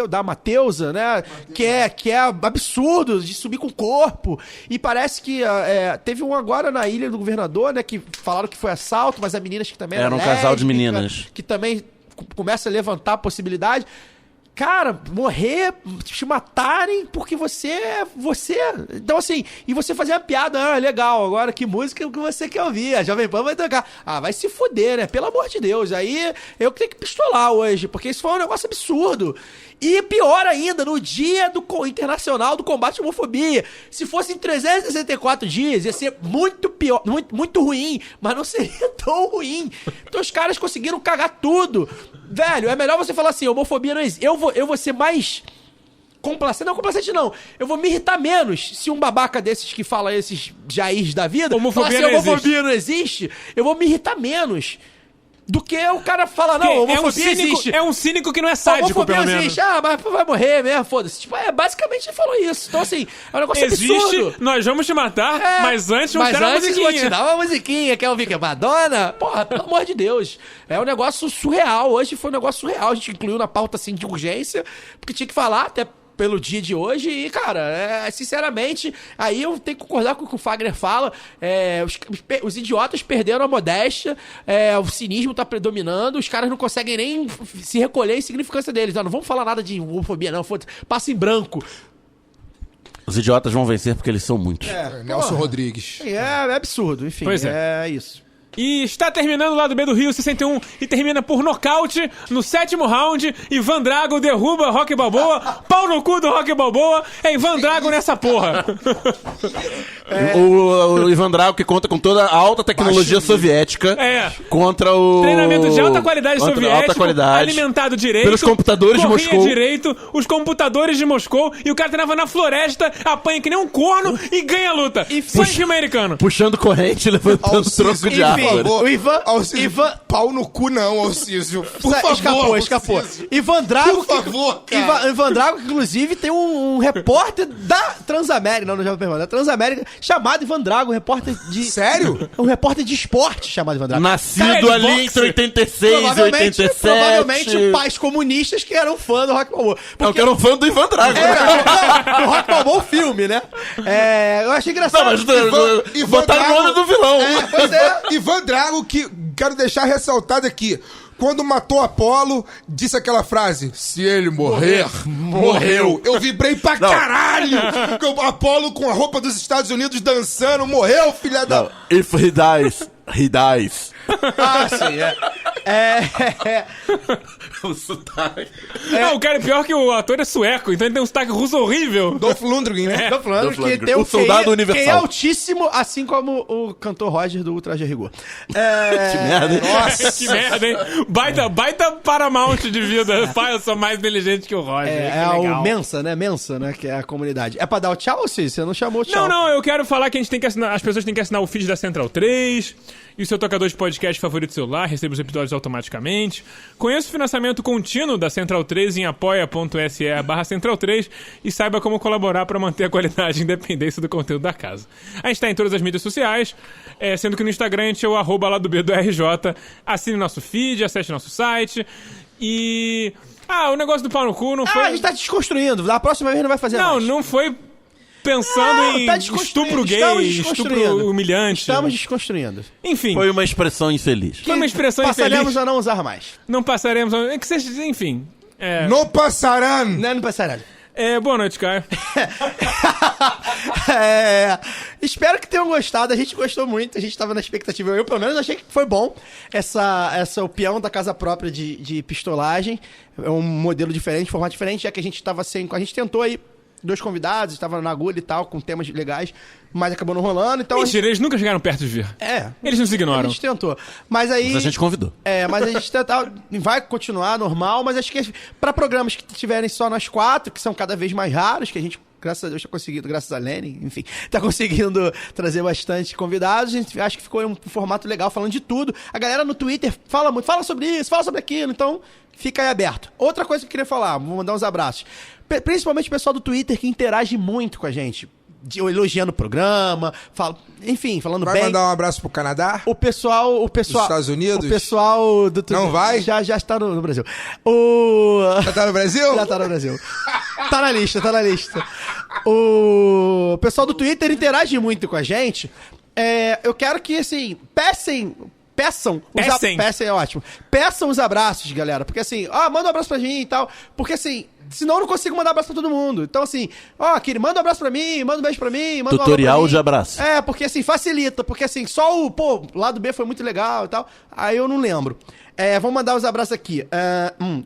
da Mateusa, né? Que é absurdo, de subir com o corpo. E parece que teve um agora na Ilha do Governador, né? Que falaram que foi assalto, mas a menina acho que também era um casal de meninas. Que também começa a levantar a possibilidade. Cara, morrer, te matarem porque você é você. Então, assim, e você fazer uma piada, legal, agora que música que você quer ouvir? A Jovem Pan vai tocar. Vai se fuder, né? Pelo amor de Deus. Aí eu tenho que pistolar hoje, porque isso foi um negócio absurdo. E pior ainda, no dia internacional do combate à homofobia. Se fosse em 364 dias, ia ser muito pior, muito ruim, mas não seria tão ruim. Então os caras conseguiram cagar tudo. Velho, é melhor você falar assim, homofobia não existe. Eu vou ser mais complacente. Não, complacente não. Eu vou me irritar menos se um babaca desses que fala esses Jairs da vida homofobia não existe. Eu vou me irritar menos do que o cara fala, não, homofobia existe. É um cínico que não é sádico, pelo menos. Existe. Mas vai morrer mesmo, foda-se. Tipo, basicamente ele falou isso. Então, assim, é um negócio absurdo. Nós vamos te matar, mas antes vamos ter uma musiquinha. Vou te dar uma musiquinha. Quer ouvir que é Madonna? Porra, pelo amor de Deus. É um negócio surreal. Hoje foi um negócio surreal. A gente incluiu na pauta, assim, de urgência, porque tinha que falar até pelo dia de hoje e, cara, sinceramente, aí eu tenho que concordar com o que o Fagner fala, os idiotas perderam a modéstia, o cinismo tá predominando, os caras não conseguem nem se recolher em significância deles, não vamos falar nada de homofobia não, passa em branco. Os idiotas vão vencer porque eles são muitos. Nelson Rodrigues. É absurdo, enfim, pois é isso. E está terminando lá do B do Rio 61 e termina por nocaute no 7º round. Ivan Drago derruba Rock Balboa. Pau no cu do Rock Balboa. É Ivan Drago nessa porra. O Ivan Drago que conta com toda a alta tecnologia soviética contra o... Treinamento de alta qualidade soviético, alta qualidade, alimentado direito, pelos computadores de Moscou. Direito, os computadores de Moscou. E o cara treinava na floresta, apanha que nem um corno e ganha a luta. E sangue americano. Puxando corrente, levantando tronco de árvore. O Ivan... Pau no cu não, Alcísio. Por favor, escapou. Ivan Drago... Por favor, cara. Ivan Drago, que inclusive tem um repórter da Transamérica, não já pergunto, da Transamérica, chamado Ivan Drago, um repórter de... Sério? Um repórter de esporte chamado Ivan Drago. Nascido ali entre 86 e 87. Provavelmente pais comunistas que eram fã do Rock Balboa. Não, que eram fã do Ivan Drago. Do Rock Balboa, o filme, né? Eu achei engraçado. Não, mas botaram o nome do vilão. Pois é. Ivan Drago, que quero deixar ressaltado aqui. Quando matou Apolo, disse aquela frase: se ele morrer, morreu. Eu vibrei pra caralho. Apolo com a roupa dos Estados Unidos dançando, morreu, filha da... If he dies, he dies. Sim, O sotaque. Não, o cara é pior que o ator é sueco, então ele tem um sotaque russo horrível. Dolph Lundgren, né? Dolph Lundgren, que tem o soldado universal. Que é altíssimo, assim como o cantor Roger do Ultra Rigor. Que merda, hein? Nossa, que merda, hein? Baita Paramount de vida. Eu sou mais inteligente que o Roger. O Mensa, né? Que é a comunidade. É pra dar o tchau, Cid? Você não chamou o tchau. Não, eu quero falar que a gente tem que assinar, as pessoas têm que assinar o feed da Central 3 e o seu tocador de podcast favorito do celular, recebe os episódios atualizados automaticamente. Conheça o financiamento contínuo da Central 3 em apoia.se/Central3 e saiba como colaborar para manter a qualidade e independência do conteúdo da casa. A gente está em todas as mídias sociais, sendo que no Instagram a gente é o @LadoB do RJ. Assine nosso feed, acesse nosso site e... o negócio do pau no cu não foi... a gente tá desconstruindo. Da próxima vez não vai fazer mais. Não foi pensando em estupro gay, estupro humilhante. Estamos desconstruindo. Enfim. Foi uma expressão infeliz. Foi uma expressão Passaremos infeliz. a não usar mais. Não passaremos a... Que seja, enfim. Não passarão! Não passará. Boa noite, Caio. Espero que tenham gostado. A gente gostou muito. A gente tava na expectativa. Eu, pelo menos, achei que foi bom. O peão da casa própria de pistolagem. É um modelo diferente, formato diferente, já que a gente tava sem... A gente tentou aí 2 convidados, estava na agulha e tal, com temas legais, mas acabou não rolando, então... Mentira, eles nunca chegaram perto de vir. Eles nos ignoram. A gente tentou. Mas aí... Mas a gente convidou. Mas a gente vai continuar normal, mas acho que para programas que tiverem só nós 4, que são cada vez mais raros, que a gente, graças a Deus, tá conseguindo, graças a Lenin, enfim, tá conseguindo trazer bastante convidados, a gente acho que ficou um formato legal, falando de tudo. A galera no Twitter fala muito, fala sobre isso, fala sobre aquilo, então fica aí aberto. Outra coisa que eu queria falar, vou mandar uns abraços. Principalmente o pessoal do Twitter que interage muito com a gente. Elogiando o programa, falando bem. Vai mandar um abraço pro Canadá? O pessoal... Dos Estados Unidos? O pessoal do Twitter. Não vai? Já está no Brasil. Já tá no Brasil? Já tá no Brasil. Tá na lista. O pessoal do Twitter interage muito com a gente. Eu quero que, assim, peçam é ótimo. Peçam os abraços, galera. Porque assim, manda um abraço pra mim e tal. Porque assim, senão eu não consigo mandar abraço pra todo mundo. Então assim, Kiri, manda um abraço pra mim, manda um beijo pra mim, manda Tutorial um alô pra mim. de abraço. Porque assim, facilita. Porque assim, só o lado B foi muito legal e tal. Aí eu não lembro. Vamos mandar os abraços aqui.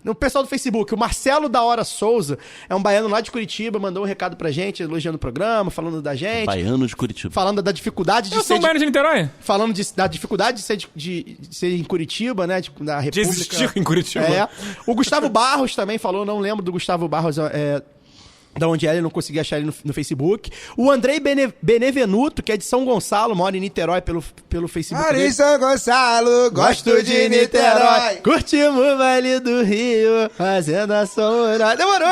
O pessoal do Facebook, o Marcelo da Hora Souza, é um baiano lá de Curitiba, mandou um recado pra gente, elogiando o programa, falando da gente. Baiano de Curitiba. Falando da dificuldade de Eu sou um baiano de Niterói. Falando da dificuldade de ser em Curitiba, né? Da República. De existir em Curitiba. O Gustavo Barros também falou, não lembro do Gustavo Barros, da onde ele não conseguia achar ele no Facebook. O Andrei Benevenuto, que é de São Gonçalo, mora em Niterói pelo Facebook. Moro em São Gonçalo, gosto de Niterói. Curtimos o Vale do Rio, fazendo a sombra. Demorou!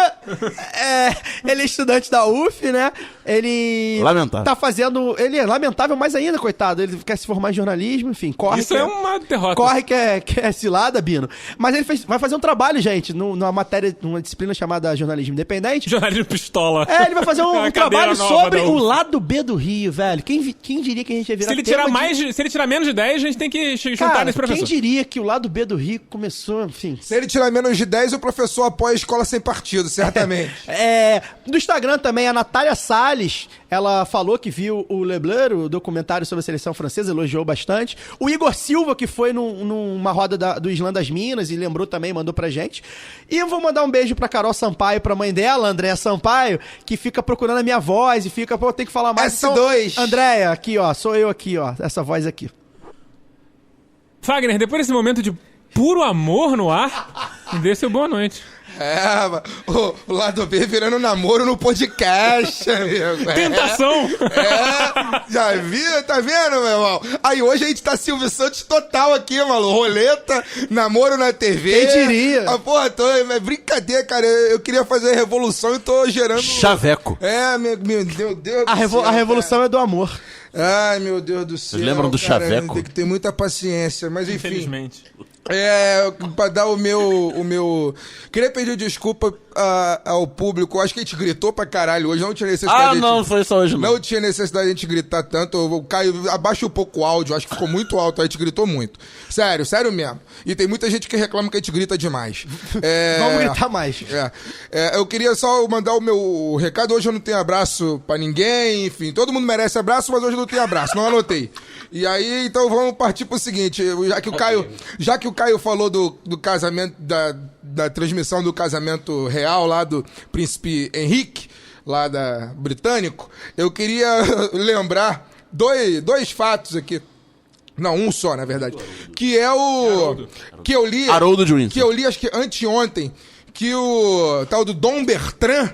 Ele é estudante da UF, né? Ele... Lamentável. Tá fazendo... Ele é lamentável mais ainda, coitado. Ele quer se formar em jornalismo, enfim, corre. Isso é uma derrota. Corre que é cilada, Bino. Mas ele vai fazer um trabalho, gente, numa matéria, numa disciplina chamada Jornalismo Independente. Jornalismo pistola. Ele vai fazer um trabalho nova sobre da o UF. lado B do Rio, velho. Quem diria que a gente ia virar Se ele tirar menos de 10, a gente tem que juntar Cara, nesse professor. quem diria que o lado B do Rio começou, enfim... Se ele tirar menos de 10, o professor apoia a escola sem partido, certamente. Do Instagram também, a Natália Salles, ela falou que viu o Le Bleu, o documentário sobre a seleção francesa, elogiou bastante. O Igor Silva, que foi numa roda do Islã das Minas e lembrou também, mandou pra gente. E eu vou mandar um beijo pra Carol Sampaio, pra mãe dela, Andréa Sampaio, que fica procurando a minha voz e fica, eu tenho que falar mais. S2. Então, Andréa, aqui, ó, sou eu aqui, ó, essa voz aqui. Fagner, depois desse momento de puro amor no ar, me dê seu boa noite. O lado B virando namoro no podcast, amigo. Tentação! Já viu? Tá vendo, meu irmão? Aí hoje a gente tá Silvio Santos total aqui, maluco. Roleta, namoro na TV. Quem diria? É brincadeira, cara. Eu queria fazer a revolução e tô gerando... Chaveco. Meu Deus do céu. A revolução é do amor. Ai, meu Deus do céu. Vocês lembram do cara, Chaveco? Tem que ter muita paciência, mas enfim. Infelizmente. Pra dar o meu... Queria pedir desculpa ao público. Acho que a gente gritou pra caralho hoje. Não tinha necessidade Não foi só hoje, não. Não tinha necessidade de a gente gritar tanto. O Caio, abaixa um pouco o áudio. Acho que ficou muito alto. A gente gritou muito. Sério mesmo. E tem muita gente que reclama que a gente grita demais. Vamos gritar mais. Eu queria só mandar o meu recado. Hoje eu não tenho abraço pra ninguém. Enfim, todo mundo merece abraço, mas hoje eu não tenho abraço. Não anotei. E aí, então vamos partir pro seguinte. Já que o Caio falou do casamento, da transmissão do casamento real lá do príncipe Henrique, lá da britânico, eu queria lembrar dois fatos aqui. Não, um só, na verdade. Que é o... Que eu li... Haroldo de Windsor. Que eu li, acho que anteontem, que o tal do Dom Bertrand,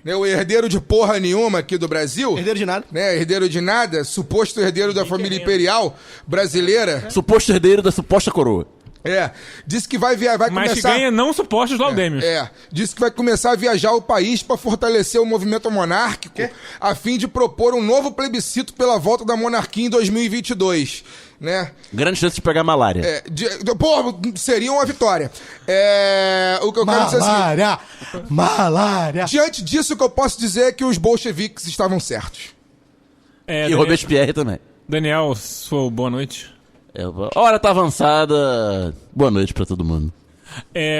né, o herdeiro de porra nenhuma aqui do Brasil... Herdeiro de nada. Né, herdeiro de nada, suposto herdeiro da família imperial brasileira... Suposto herdeiro da suposta coroa. Disse que vai Mas começar... que ganha não supostos laudêmios. Disse que vai começar a viajar o país para fortalecer o movimento monárquico, a fim de propor um novo plebiscito pela volta da monarquia em 2022, né? Grande chance de pegar malária. Seria uma vitória. O que eu quero dizer assim... Malária! Diante disso, o que eu posso dizer é que os bolcheviques estavam certos. E Robespierre também. Daniel, sua boa noite. A hora tá avançada. Boa noite pra todo mundo.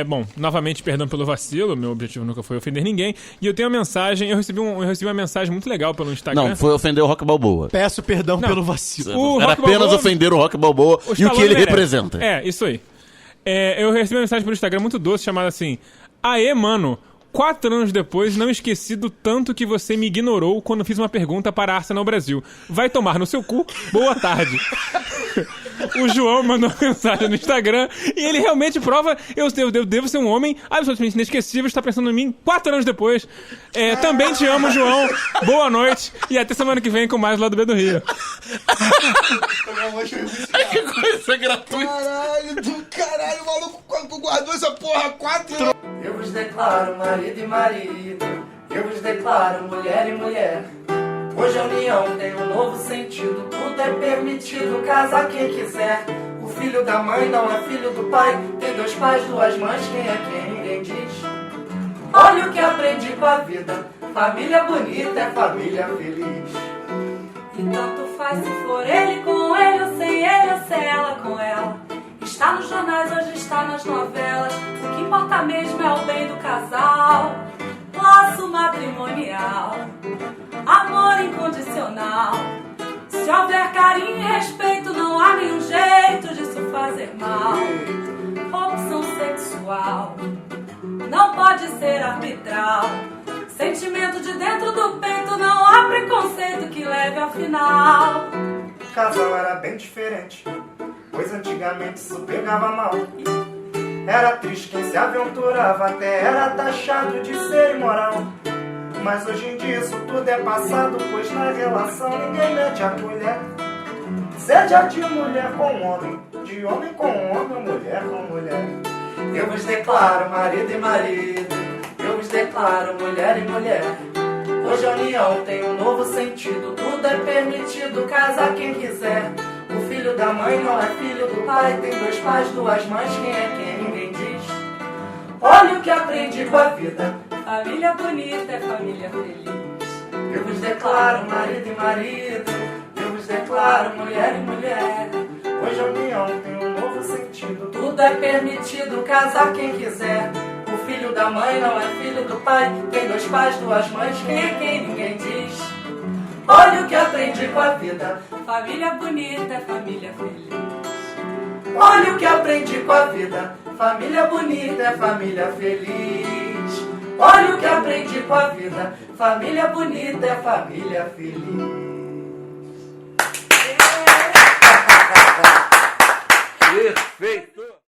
Bom, novamente, perdão pelo vacilo. Meu objetivo nunca foi ofender ninguém. E eu tenho uma mensagem. Eu recebi uma mensagem muito legal pelo Instagram. Não, foi ofender o Rock Balboa. Peço perdão pelo vacilo. Era apenas ofender o Rock Balboa e o que ele representa. Isso aí. Eu recebi uma mensagem pelo Instagram muito doce, chamada assim: Aê, mano, 4 anos depois, não esqueci do tanto que você me ignorou quando fiz uma pergunta para Arsenal Brasil. Vai tomar no seu cu. Boa tarde. O João mandou uma mensagem no Instagram e ele realmente prova eu devo ser um homem absolutamente inesquecível, está pensando em mim 4 anos depois. Também te amo, João. Boa noite e até semana que vem com mais lá do B do Rio. Que coisa gratuita. Caralho, o maluco guardou essa porra 4 anos. Eu vos declaro marido e marido, eu vos declaro mulher e mulher. Hoje a união tem um novo sentido, tudo é permitido, casa quem quiser. O filho da mãe não é filho do pai, tem 2 pais, 2 mães, quem é quem ninguém diz. Olha o que aprendi com a vida, família bonita é família feliz. E tanto faz se for ele com ele, ou sem ele, ou sem ela com ela. Está nos jornais, hoje está nas novelas, o que importa mesmo é o bem do casal. Laço matrimonial, amor incondicional. Se houver carinho e respeito, não há nenhum jeito disso fazer mal. Opção sexual não pode ser arbitral. Sentimento de dentro do peito, não há preconceito que leve ao final. O casal era bem diferente, pois antigamente isso pegava mal. Era triste quem se aventurava, até era taxado de ser imoral. Mas hoje em dia isso tudo é passado, pois na relação ninguém mete a colher. Seja de mulher com homem, de homem com homem, mulher com mulher. Eu vos declaro marido e marido, eu vos declaro mulher e mulher. Hoje a união tem um novo sentido, tudo é permitido, casar quem quiser. O filho da mãe não é filho do pai, tem 2 pais, 2 mães, quem é quem ninguém diz. Olha o que aprendi com a vida, família bonita é família feliz. eu vos declaro marido e marido, eu vos declaro mulher e mulher. Hoje a união tem um novo sentido, tudo é permitido, casar quem quiser. O filho da mãe não é filho do pai, tem 2 pais, 2 mães, quem é quem ninguém diz. Olha o que aprendi com a vida, família bonita é família feliz. olha o que aprendi com a vida, família bonita é família feliz. Olha o que aprendi com a vida, família bonita é família feliz. Perfeito.